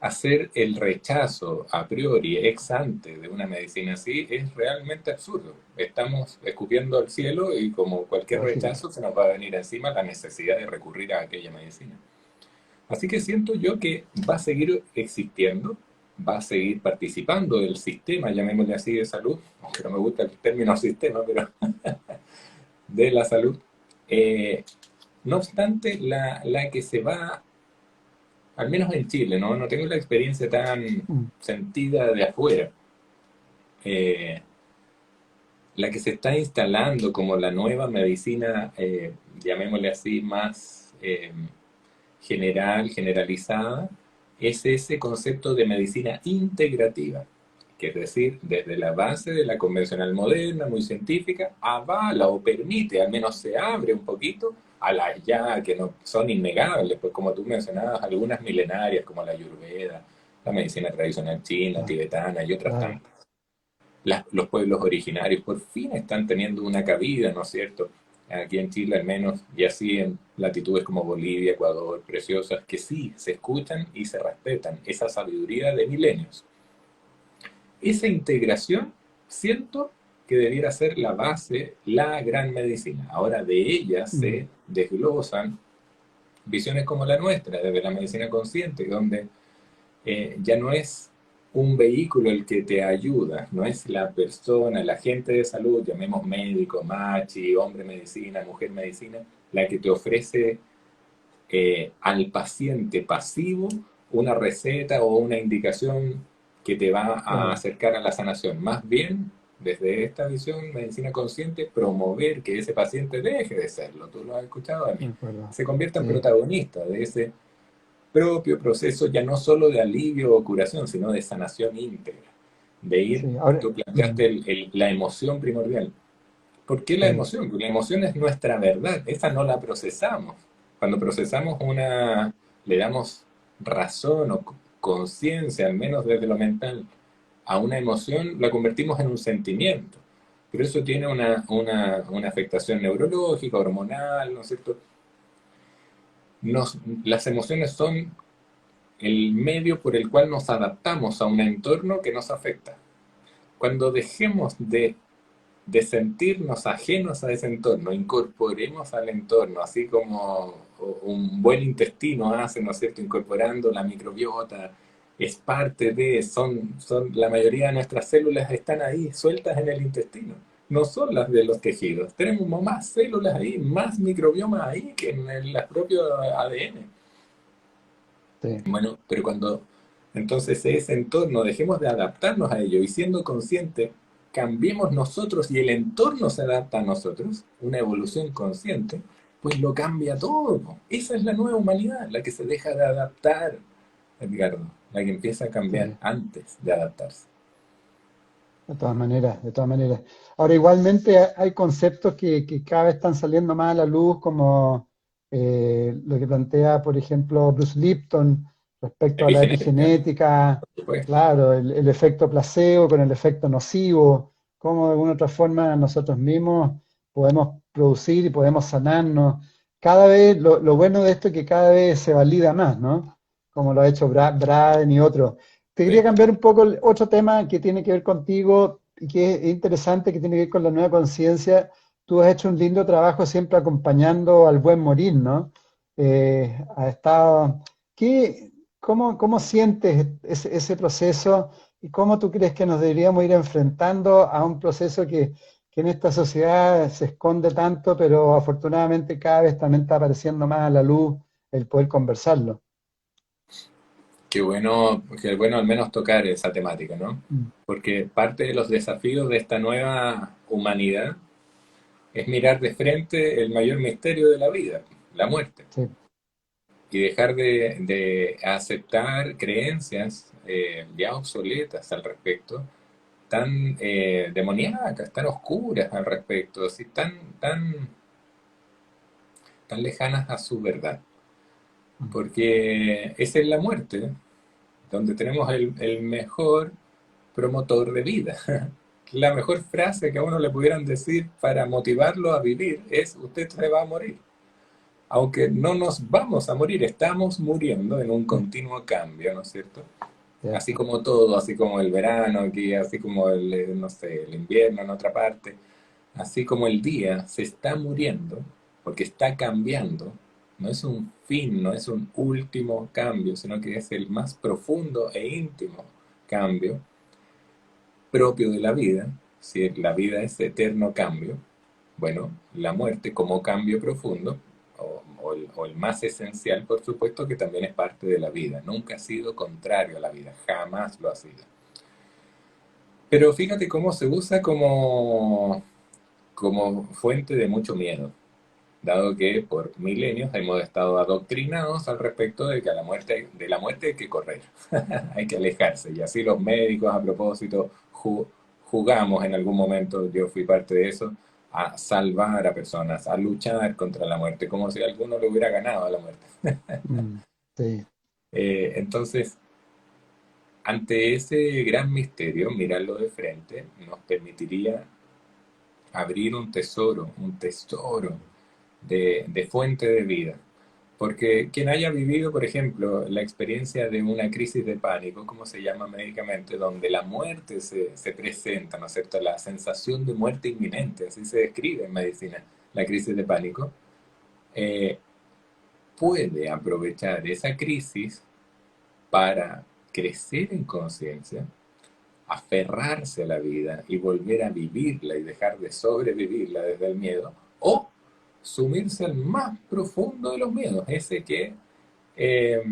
hacer el rechazo a priori, ex ante, de una medicina así es realmente absurdo. Estamos escupiendo al cielo y como cualquier Lógico. rechazo se nos va a venir encima la necesidad de recurrir a aquella medicina. Así que siento yo que va a seguir existiendo, va a seguir participando del sistema, llamémosle así, de salud, aunque no me gusta el término sistema, pero de la salud. Eh, no obstante, la que se va, al menos en Chile, ¿no? No tengo la experiencia tan Mm, sentida de afuera. Eh, la que se está instalando como la nueva medicina, llamémosle así, más general, generalizada, es ese concepto de medicina integrativa, que es decir, desde la base de la convencional moderna, muy científica, avala o permite, al menos se abre un poquito a las ya que no son innegables, pues como tú mencionabas, algunas milenarias como la Ayurveda, la medicina tradicional china, claro, tibetana y otras claro. tantas. Los pueblos originarios por fin están teniendo una cabida, ¿no es cierto? Aquí en Chile al menos, y así en latitudes como Bolivia, Ecuador, preciosas, que sí se escuchan y se respetan esa sabiduría de milenios. Esa integración siento que debiera ser la base, la gran medicina. Ahora de ella Mm, se desglosan visiones como la nuestra, desde la medicina consciente, donde ya no es un vehículo el que te ayuda, no es la persona, el agente de salud, llamemos médico, machi, hombre medicina, mujer medicina, la que te ofrece al paciente pasivo una receta o una indicación que te va a claro, acercar a la sanación. Más bien, desde esta visión, medicina consciente, promover que ese paciente deje de serlo, tú lo has escuchado de de mí, acuerdo. se convierta en Sí, protagonista de ese propio proceso ya no solo de alivio o curación, sino de sanación íntegra. De ir, sí. Ahora, tú planteaste la emoción primordial. ¿Por qué la sí, emoción? Porque la emoción es nuestra verdad, esa no la procesamos. Cuando procesamos le damos razón o conciencia, al menos desde lo mental, a una emoción, la convertimos en un sentimiento. Pero eso tiene una afectación neurológica, hormonal, ¿no es cierto? Las emociones son el medio por el cual nos adaptamos a un entorno que nos afecta. Cuando dejemos de sentirnos ajenos a ese entorno, incorporemos al entorno, así como un buen intestino hace, ¿no es cierto?, incorporando la microbiota, es parte la mayoría de nuestras células están ahí, sueltas en el intestino, no son las de los tejidos. Tenemos más células ahí, más microbioma ahí que en el propio ADN. sí. Bueno, pero cuando entonces ese entorno dejemos de adaptarnos a ello y siendo consciente, cambiemos nosotros y el entorno se adapta a nosotros, una evolución consciente, pues lo cambia todo. Esa es la nueva humanidad, la que se deja de adaptar, Edgardo, la que empieza a cambiar Sí. antes de adaptarse. De todas maneras, de todas maneras. Ahora, igualmente hay conceptos que cada vez están saliendo más a la luz, como lo que plantea, por ejemplo, Bruce Lipton respecto a la Epigenética, epigenética, por supuesto. claro, el efecto placebo con el efecto nocivo, cómo de alguna otra forma nosotros mismos podemos producir y podemos sanarnos. Cada vez, lo bueno de esto es que cada vez se valida más, ¿no? Como lo ha hecho Braden y otros. Te quería Sí. cambiar un poco otro tema que tiene que ver contigo y que es interesante, que tiene que ver con la nueva conciencia. Tú has hecho un lindo trabajo siempre acompañando al buen morir, ¿no? Has estado, ¿qué, cómo sientes ese proceso y cómo tú crees que nos deberíamos ir enfrentando a un proceso que que en esta sociedad se esconde tanto, pero afortunadamente cada vez también está apareciendo más a la luz el poder conversarlo. Qué bueno al menos tocar esa temática, ¿no? Mm, Porque parte de los desafíos de esta nueva humanidad es mirar de frente el mayor misterio de la vida, la muerte, sí, y dejar de aceptar creencias ya obsoletas al respecto, tan demoníacas, tan oscuras al respecto, así, tan lejanas a su verdad. mm, Porque esa es la muerte, donde tenemos el mejor promotor de vida. La mejor frase que a uno le pudieran decir para motivarlo a vivir es: usted se va a morir. Aunque no nos vamos a morir, estamos muriendo en un mm, continuo cambio, ¿no es cierto? Así cierto. como todo, así como el verano aquí, así como el, no sé, el invierno en otra parte, así como el día se está muriendo, porque está cambiando, no es un fin, no es un último cambio, sino que es el más profundo e íntimo cambio propio de la vida. Si la vida es eterno cambio, bueno, la muerte como cambio profundo, o el más esencial, por supuesto, que también es parte de la vida. Nunca ha sido contrario a la vida, jamás lo ha sido. Pero fíjate cómo se usa como fuente de mucho miedo, dado que por milenios hemos estado adoctrinados al respecto de que de la muerte hay que correr, hay que alejarse. Y así los médicos, a propósito, jugamos en algún momento, yo fui parte de eso, a salvar a personas, a luchar contra la muerte, como si alguno le hubiera ganado a la muerte. Mm, sí, Entonces, ante ese gran misterio, mirarlo de frente nos permitiría abrir un tesoro de fuente de vida. Porque quien haya vivido, por ejemplo, la experiencia de una crisis de pánico, como se llama médicamente, donde la muerte se presenta, ¿no es cierto? La sensación de muerte inminente, así se describe en medicina, la crisis de pánico, eh, puede aprovechar esa crisis para crecer en conciencia, aferrarse a la vida y volver a vivirla y dejar de sobrevivirla desde el miedo, o sumirse al más profundo de los miedos, ese que eh,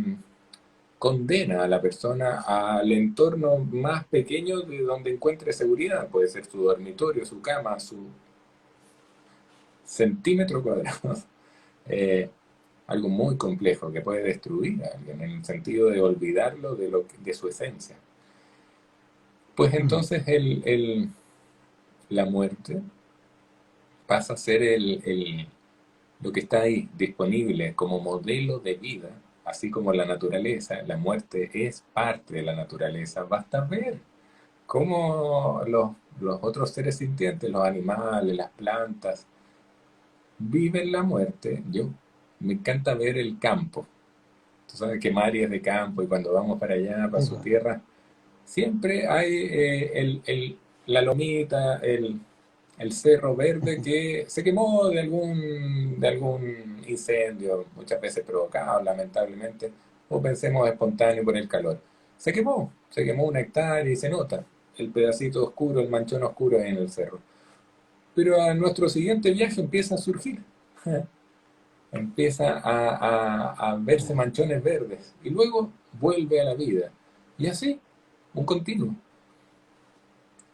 condena a la persona al entorno más pequeño de donde encuentre seguridad. Puede ser su dormitorio, su cama, su centímetro cuadrado. Eh, algo muy complejo que puede destruir a alguien en el sentido de olvidarlo de su esencia. Pues mm, entonces la muerte pasa a ser lo que está ahí disponible como modelo de vida, así como la naturaleza. La muerte es parte de la naturaleza. Basta ver cómo los otros seres sintientes, los animales, las plantas, viven la muerte. Yo me encanta ver el campo. Tú sabes que Mari es de campo, y cuando vamos para allá, para sí, su pues, tierra, siempre hay la lomita, el cerro verde que se quemó de algún incendio, muchas veces provocado, lamentablemente, o pensemos espontáneo por el calor. Se quemó una hectárea y se nota el pedacito oscuro, el manchón oscuro en el cerro. Pero a nuestro siguiente viaje empieza a surgir, empieza a verse sí, manchones verdes y luego vuelve a la vida. Y así, un continuo.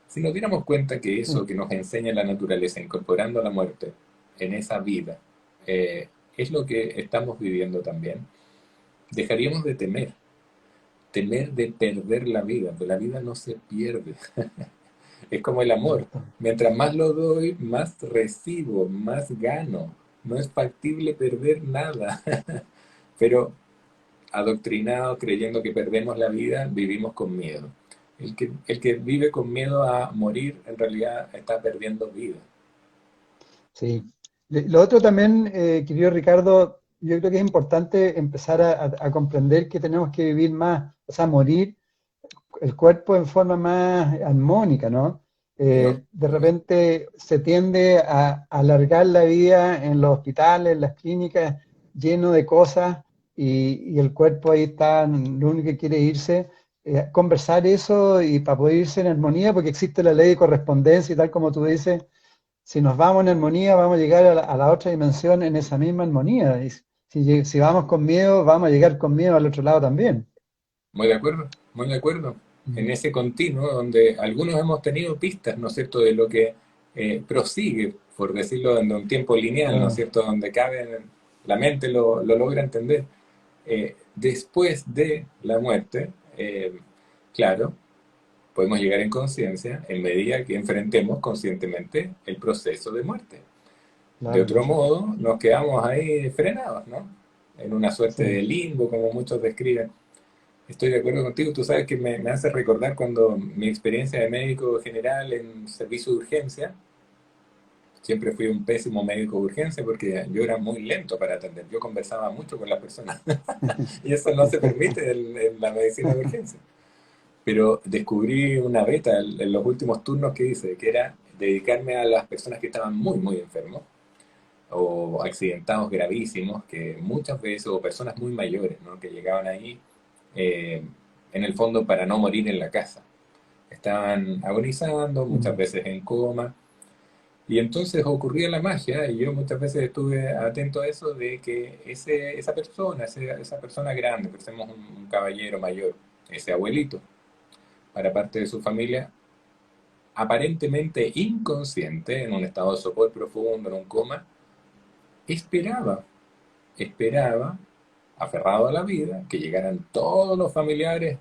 Si nos diéramos cuenta que sí, eso que nos enseña la naturaleza, incorporando la muerte en esa vida, eh, es lo que estamos viviendo también, dejaríamos de temer de perder la vida, porque la vida no se pierde. Es como el amor. cierto. Mientras más lo doy, más recibo, más gano. No es factible perder nada. Pero adoctrinados creyendo que perdemos la vida, vivimos con miedo. El que vive con miedo a morir, en realidad está perdiendo vida. Sí. Lo otro también, querido Ricardo, yo creo que es importante empezar a comprender que tenemos que vivir más, o sea, morir el cuerpo en forma más armónica, ¿no? De Lógico. repente se tiende a alargar la vida en los hospitales, en las clínicas, lleno de cosas, y el cuerpo ahí está, lo único que quiere irse. Conversar eso y para poder irse en armonía, porque existe la ley de correspondencia y tal como tú dices, si nos vamos en armonía, vamos a llegar a la otra dimensión en esa misma armonía. Y si vamos con miedo, vamos a llegar con miedo al otro lado también. Muy de acuerdo, muy de acuerdo. En Mm, ese continuo donde algunos hemos tenido pistas, ¿no es cierto?, de lo que prosigue, por decirlo, en un tiempo lineal, ¿no es claro, cierto?, donde cabe, la mente lo logra entender. Después de la muerte, claro, podemos llegar en conciencia en medida que enfrentemos conscientemente el proceso de muerte. De claro, otro lógico. modo, nos quedamos ahí frenados, ¿no? En una suerte Sí. de limbo, como muchos describen. Estoy de acuerdo contigo, tú sabes que me hace recordar cuando mi experiencia de médico general en servicio de urgencia, siempre fui un pésimo médico de urgencia porque yo era muy lento para atender, yo conversaba mucho con las personas y eso no se permite en la medicina de urgencia. Pero descubrí una beta en los últimos turnos que hice, que era dedicarme a las personas que estaban muy, muy enfermos o accidentados gravísimos, que muchas veces, o personas muy mayores, ¿no?, que llegaban ahí eh, en el fondo para no morir en la casa. Estaban agonizando, muchas Mm, veces en coma, y entonces ocurría la magia, y yo muchas veces estuve atento a eso, de que esa persona grande, pensemos un caballero mayor, ese abuelito, para parte de su familia, aparentemente inconsciente, en un estado de sopor profundo, en un coma, esperaba, esperaba, aferrado a la vida, que llegaran todos los familiares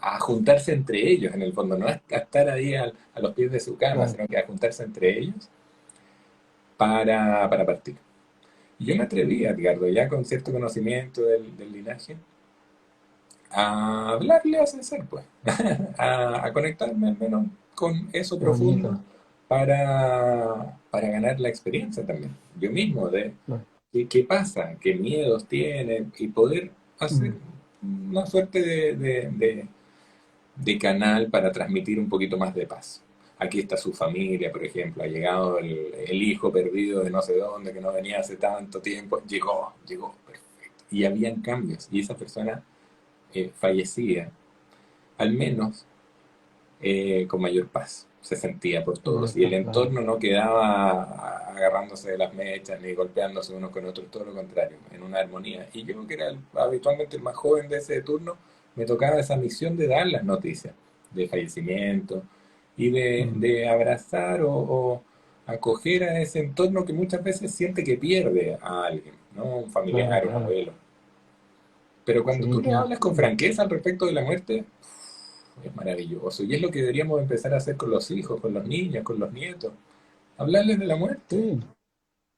a juntarse entre ellos, en el fondo, no a estar ahí a los pies de su cama, claro, sino que a juntarse entre ellos para partir. Y yo me atreví, Edgardo, ya con cierto conocimiento del linaje, a hablarle a ese ser, pues, a conectarme al menos con eso qué profundo bonito. para ganar la experiencia también, yo mismo, de Claro. qué pasa, qué miedos tiene, y poder hacer Mm, una suerte de canal para transmitir un poquito más de paz. Aquí está su familia, por ejemplo, ha llegado el hijo perdido de no sé dónde, que no venía hace tanto tiempo, llegó, perfecto. Y habían cambios, y esa persona fallecía, al menos con mayor paz. Se sentía por todos. Y el cierto, claro. entorno no quedaba agarrándose de las mechas ni golpeándose unos con otros, todo lo contrario, en una armonía. Y yo, que era habitualmente el más joven de ese turno, me tocaba esa misión de dar las noticias de fallecimiento y Mm, de abrazar o acoger a ese entorno que muchas veces siente que pierde a alguien, ¿no? Un claro, familiar, un claro. abuelo. Pero cuando tú Sí, le hablas con franqueza al respecto de la muerte, es maravilloso. Y es lo que deberíamos empezar a hacer con los hijos, con los niños, con los nietos. Hablarles de la muerte. sí.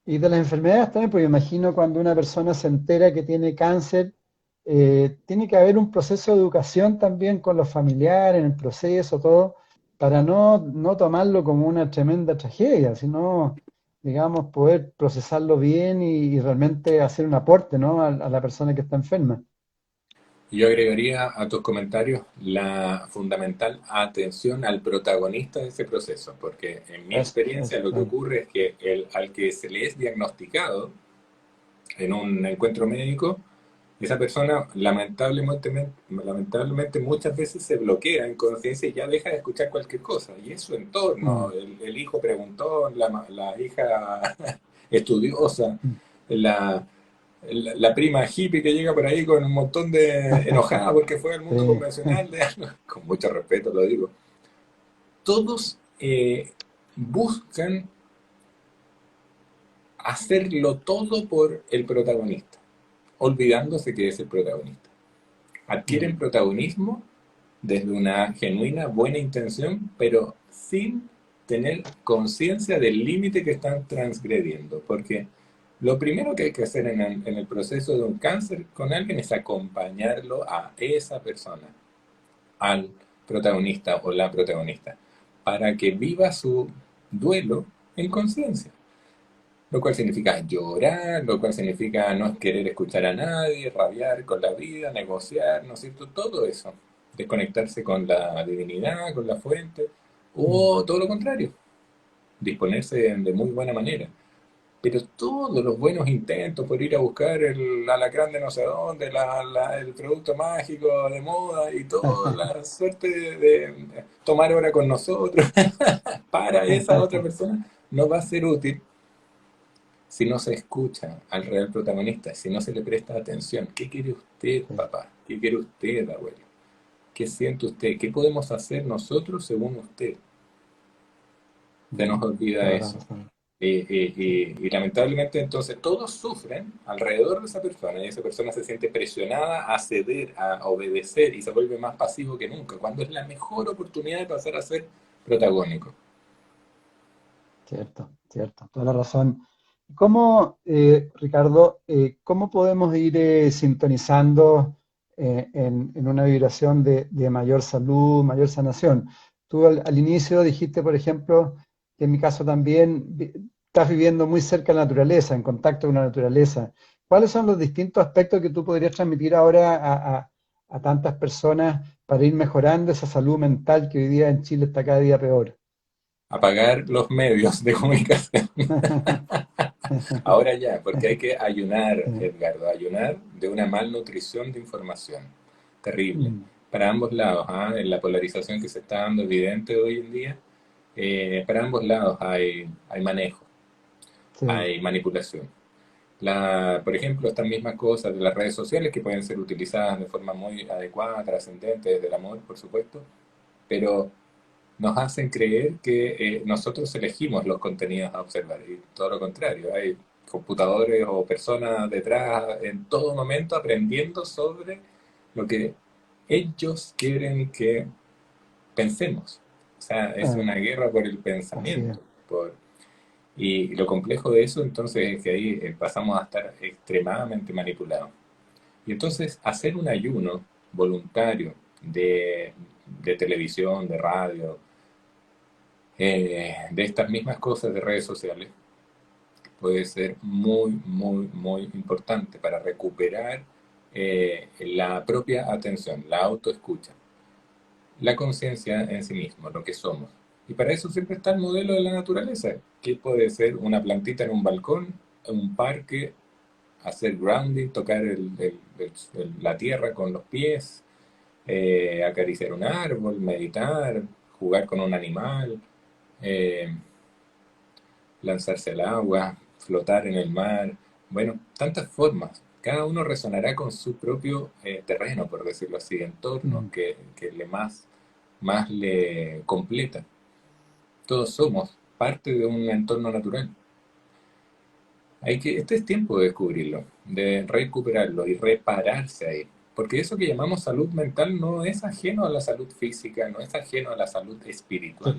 Y de las enfermedades también, porque imagino cuando una persona se entera que tiene cáncer, tiene que haber un proceso de educación también con los familiares, en el proceso, todo, para no tomarlo como una tremenda tragedia, sino, digamos, poder procesarlo bien y realmente hacer un aporte, ¿no? A la persona que está enferma. Y yo agregaría a tus comentarios la fundamental atención al protagonista de ese proceso, porque en mi experiencia Eso, lo que claro. ocurre es que al que se le es diagnosticado en un encuentro médico, esa persona lamentablemente muchas veces se bloquea en conciencia y ya deja de escuchar cualquier cosa. Y es su entorno, Mm, el hijo preguntón, la hija estudiosa, mm, la, la prima hippie que llega por ahí con un montón de enojada porque fue al mundo sí, convencional, con mucho respeto lo digo. Todos buscan hacerlo todo por el protagonista, olvidándose que es el protagonista. mm, Adquieren protagonismo desde una genuina buena intención, pero sin tener conciencia del límite que están transgrediendo, porque lo primero que hay que hacer en el proceso de un cáncer con alguien es acompañarlo a esa persona, al protagonista o la protagonista, para que viva su duelo en conciencia. Lo cual significa llorar, lo cual significa no querer escuchar a nadie, rabiar con la vida, negociar, ¿no es cierto? Todo eso. Desconectarse con la divinidad, con la fuente, mm. o todo lo contrario, disponerse de muy buena manera. Pero todos los buenos intentos por ir a buscar el alacrán de no sé dónde, el producto mágico de moda y toda la suerte de tomar hora con nosotros para esa otra persona, no va a ser útil si no se escucha al real protagonista, si no se le presta atención. ¿Qué quiere usted, Sí, papá? ¿Qué quiere usted, abuelo? ¿Qué siente usted? ¿Qué podemos hacer nosotros según usted? Se nos olvida toda la eso. razón. Sí, Y lamentablemente entonces todos sufren alrededor de esa persona y esa persona se siente presionada a ceder, a obedecer y se vuelve más pasivo que nunca, cuando es la mejor oportunidad de pasar a ser protagónico. cierto, cierto, toda la razón. ¿Cómo, Ricardo, cómo podemos ir sintonizando en una vibración de mayor salud, mayor sanación? Tú al inicio dijiste, por ejemplo, que en mi caso también estás viviendo muy cerca de la naturaleza, en contacto con la naturaleza. ¿Cuáles son los distintos aspectos que tú podrías transmitir ahora a tantas personas para ir mejorando esa salud mental que hoy día en Chile está cada día peor? Apagar los medios de comunicación. Ahora ya, porque hay que ayunar, Edgardo, ayunar de una malnutrición de información. Terrible. Mm, Para ambos lados, ¿ah? En la polarización que se está dando evidente hoy en día, para ambos lados hay manejo, sí. hay manipulación. Por ejemplo, estas mismas cosas de las redes sociales que pueden ser utilizadas de forma muy adecuada, trascendente, desde el amor, por supuesto, pero nos hacen creer que nosotros elegimos los contenidos a observar y todo lo contrario, hay computadores o personas detrás en todo momento aprendiendo sobre lo que ellos quieren que pensemos. O sea, es Ah, una guerra por el así es. pensamiento. Y lo complejo de eso entonces es que ahí pasamos a estar extremadamente manipulados. Y entonces hacer un ayuno voluntario de televisión, de radio, de estas mismas cosas de redes sociales puede ser muy, muy, muy importante para recuperar la propia atención, la autoescucha, la conciencia en sí mismo, lo que somos. Y para eso siempre está el modelo de la naturaleza, que puede ser una plantita en un balcón, un parque, hacer grounding, tocar la tierra con los pies, acariciar un árbol, meditar, jugar con un animal, eh, lanzarse al agua, flotar en el mar, bueno, tantas formas. Cada uno resonará con su propio terreno, por decirlo así, entorno Mm, que más le completa. Todos somos parte de un entorno natural. Este es tiempo de descubrirlo, de recuperarlo y repararse ahí. Porque eso que llamamos salud mental no es ajeno a la salud física, no es ajeno a la salud sí, espiritual.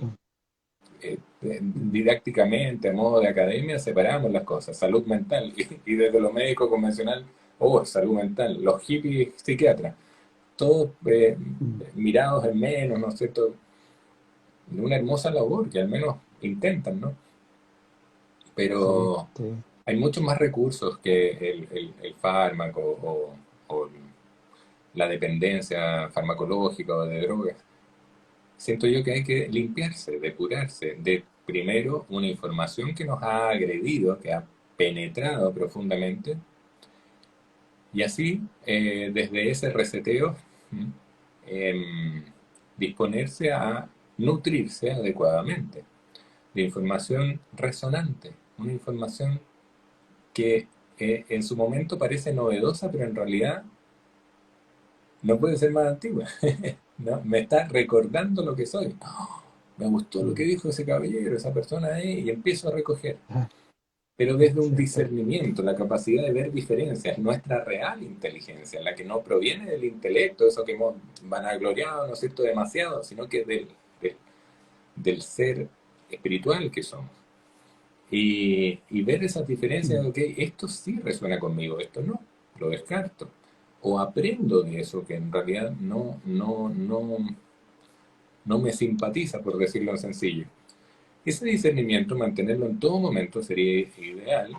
pues, mm, Didácticamente, a modo de academia, separamos las cosas, salud mental, y desde lo médico convencional, oh, salud mental, los hippies psiquiatras, todos mm, mirados en menos, ¿no es cierto? Una hermosa labor que al menos intentan, ¿no? sí, Pero sí. hay muchos más recursos que el fármaco o la dependencia farmacológica o de drogas. Siento yo que hay que limpiarse, depurarse de primero una información que nos ha agredido, que ha penetrado profundamente, y así, desde ese reseteo, ¿m? em, disponerse a nutrirse adecuadamente de información resonante, una información que en su momento parece novedosa, pero en realidad no puede ser más antigua. ¿No? Me está recordando lo que soy. ¡Oh! Me gustó lo que Mm, dijo ese caballero, esa persona ahí, y empiezo a recoger. ah, Pero desde un cierto. discernimiento, la capacidad de ver diferencias, nuestra real inteligencia, la que no proviene del intelecto, eso que hemos vanagloriado, ¿no es cierto?, demasiado, sino que del, del ser espiritual que somos. Y ver esas diferencias, Mm, ok, esto sí resuena conmigo, esto no, lo descarto. O aprendo de eso que en realidad no me simpatiza, por decirlo en sencillo. Ese discernimiento, mantenerlo en todo momento, sería ideal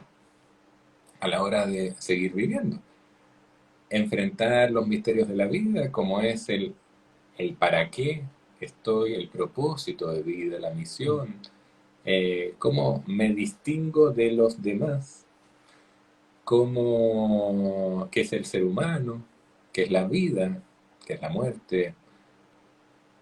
a la hora de seguir viviendo. Enfrentar los misterios de la vida, como es el para qué estoy, el propósito de vida, la mm, misión, cómo me distingo de los demás, cómo, qué es el ser humano, qué es la vida, qué es la muerte,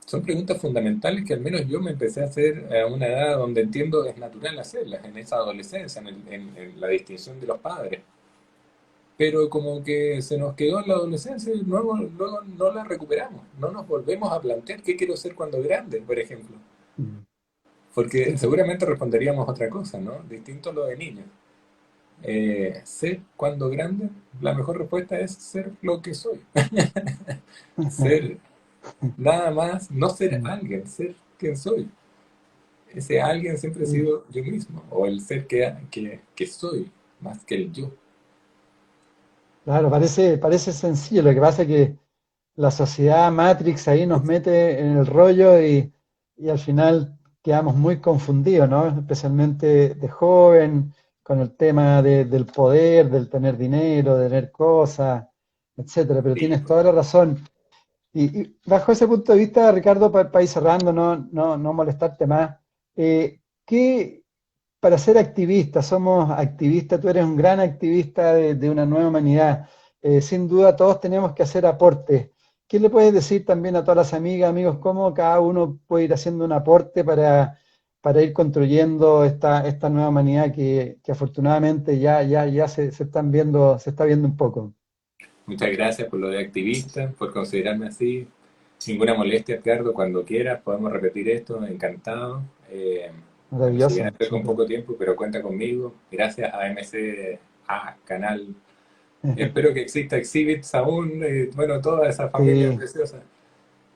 Son preguntas fundamentales que al menos yo me empecé a hacer a una edad donde entiendo es natural hacerlas, en esa adolescencia, en la distinción de los padres. Pero como que se nos quedó en la adolescencia y luego no la recuperamos, no nos volvemos a plantear qué quiero ser cuando grande, por ejemplo. Mm. Sí, Porque pues. seguramente responderíamos otra cosa, ¿no? Distinto a lo de niños. Ser cuando grande, la mejor respuesta es ser lo que soy. Ser nada más, no ser Mm. alguien, ser quien soy. Ese alguien siempre he Sí. sido yo mismo, o el ser que soy, más que el yo. Claro, parece sencillo. Lo que pasa es que la sociedad Matrix ahí nos mete en el rollo y al final quedamos muy confundidos, ¿no? Especialmente de joven, con el tema del poder, del tener dinero, de tener cosas, etcétera. Pero Sí, tienes toda la razón. Y bajo ese punto de vista, Ricardo, para ir cerrando, no molestarte más, ¿qué, para ser activista, somos activistas, tú eres un gran activista de una nueva humanidad, sin duda todos tenemos que hacer aportes. ¿Qué le puedes decir también a todas las amigas, amigos, cómo cada uno puede ir haciendo un aporte para ir construyendo esta nueva humanidad que afortunadamente ya se están viendo, se está viendo un poco? muchas gracias por lo de activista, por considerarme así. Ninguna molestia, Edgardo, cuando quieras podemos repetir esto, encantado. Bueno, si bien Maravilloso, estoy con súper. poco tiempo, pero cuenta conmigo. Gracias a MCA, canal. Espero que exista Exhibits aún, bueno, toda esa familia Sí, preciosa. sí,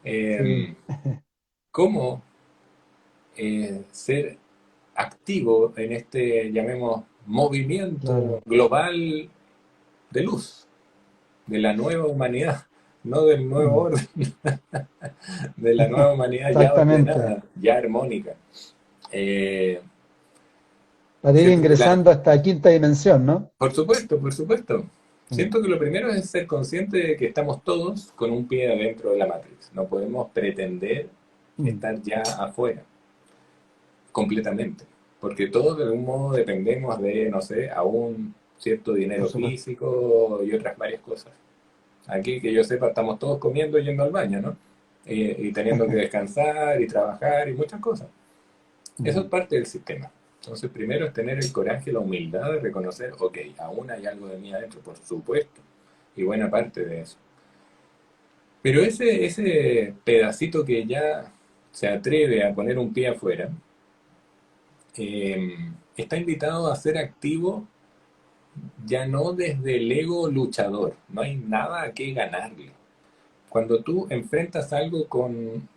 Eh, ¿Cómo ser activo en este, llamemos, movimiento claro. global de luz, de la nueva humanidad, no del nuevo Mm. orden, de la nueva humanidad ya Exactamente. ordenada, ya armónica? Eh, Para ir Siento que ingresando a esta quinta dimensión, ¿no? por supuesto, por supuesto. Mm. Siento que lo primero es ser consciente de que estamos todos con un pie adentro de la Matrix. No podemos pretender Mm. estar ya afuera, completamente. Porque todos de algún modo dependemos de, no sé, aún cierto Por dinero supuesto. físico y otras varias cosas. Aquí, que yo sepa, estamos todos comiendo y yendo al baño, ¿no? Y teniendo que descansar y trabajar y muchas cosas. Eso es Mm. parte del sistema. Entonces, primero es tener el coraje y la humildad de reconocer, ok, aún hay algo de mí adentro, por supuesto, y buena parte de eso. Pero ese pedacito que ya se atreve a poner un pie afuera, está invitado a ser activo ya no desde el ego luchador, no hay nada a qué ganarle. Cuando tú enfrentas algo con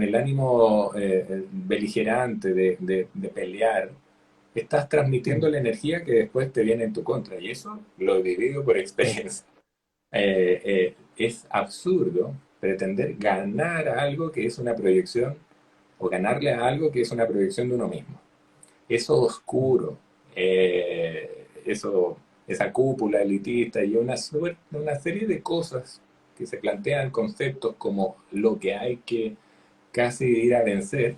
el ánimo beligerante de pelear, estás transmitiendo Mm. la energía que después te viene en tu contra. Y eso lo he vivido por Claro. experiencia. Es absurdo pretender ganar a algo que es una proyección o ganarle a algo que es una proyección de uno mismo. Eso Mm. oscuro, esa cúpula elitista y una serie de cosas que se plantean conceptos como lo que hay que casi ir a vencer,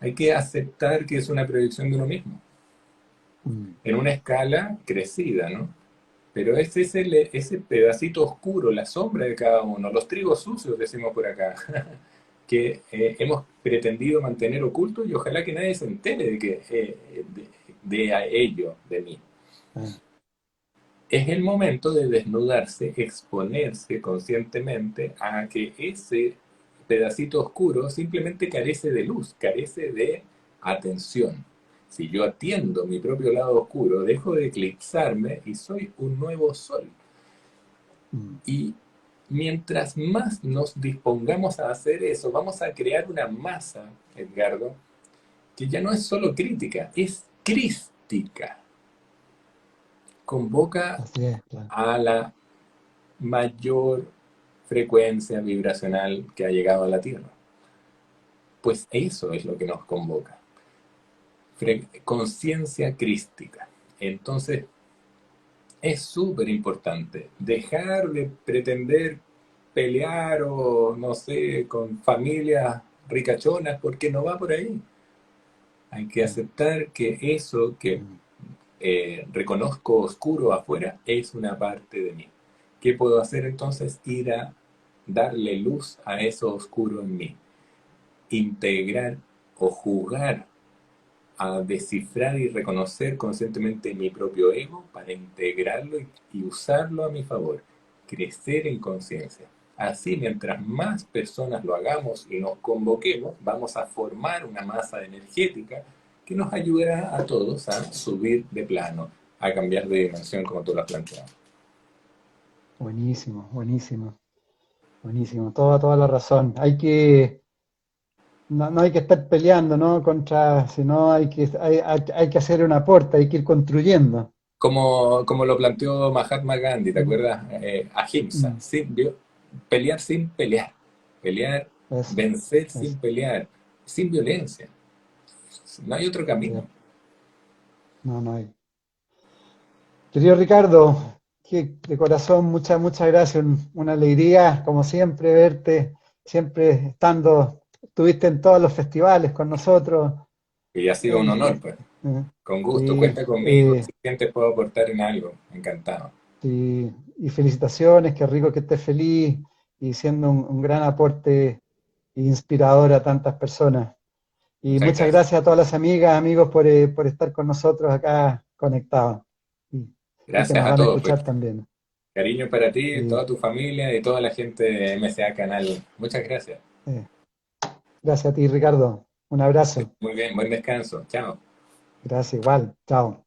hay que aceptar que es una proyección de uno mismo, Mm. en una escala crecida, ¿no? Pero ese pedacito oscuro, la sombra de cada uno, los trigos sucios, decimos por acá, que hemos pretendido mantener ocultos y ojalá que nadie se entere de a ello, de mí. Ah. Es el momento de desnudarse, exponerse conscientemente a que ese pedacito oscuro simplemente carece de luz, carece de atención. Si yo atiendo mi propio lado oscuro, dejo de eclipsarme y soy un nuevo sol. Mm. Y mientras más nos dispongamos a hacer eso, vamos a crear una masa, Edgardo, que ya no es solo crítica, es crística. Convoca Así es, claro. a la mayor frecuencia vibracional que ha llegado a la Tierra. Pues eso es lo que nos convoca. Conciencia crística. Entonces, es súper importante dejar de pretender pelear o, no sé, con familias ricachonas, porque no va por ahí. Hay que Mm. aceptar que eso que Mm. reconozco oscuro afuera es una parte de mí. ¿Qué puedo hacer entonces? Ir a darle luz a eso oscuro en mí, integrar o jugar a descifrar y reconocer conscientemente mi propio ego para integrarlo y usarlo a mi favor, crecer en conciencia. Así, mientras más personas lo hagamos y nos convoquemos, vamos a formar una masa energética que nos ayudará a todos a subir de plano, a cambiar de dimensión como tú lo has planteado. Buenísimo, buenísimo, buenísimo, toda la razón. No hay que estar peleando, ¿no? Sino hay que hacer un aporte, hay que ir construyendo. Como lo planteó Mahatma Gandhi, ¿te Mm, acuerdas? Ahimsa, mm, pelear sin pelear, pelear, eso, vencer sin eso, pelear, sin violencia. No hay otro camino. cierto. No, no hay. Querido Ricardo, que de corazón, muchas gracias. Una alegría, como siempre, verte, siempre estuviste en todos los festivales con nosotros. Y ha sido un Eh, honor, pues. eh, Con gusto, sí, cuenta conmigo. eh, Si sientes puedo aportar en algo. Encantado. sí, y felicitaciones, qué rico que estés feliz y siendo un gran aporte e inspirador a tantas personas. Y Muchas muchas gracias. gracias a todas las amigas, amigos, por estar con nosotros acá conectados y que Gracias nos a van a todos, pues. escuchar también. Cariño para ti, Sí, toda tu familia y toda la gente de MSA Canal. Muchas gracias. eh, gracias a ti, Ricardo. Un abrazo. Muy bien, buen descanso. Chao. Gracias, igual. Chao.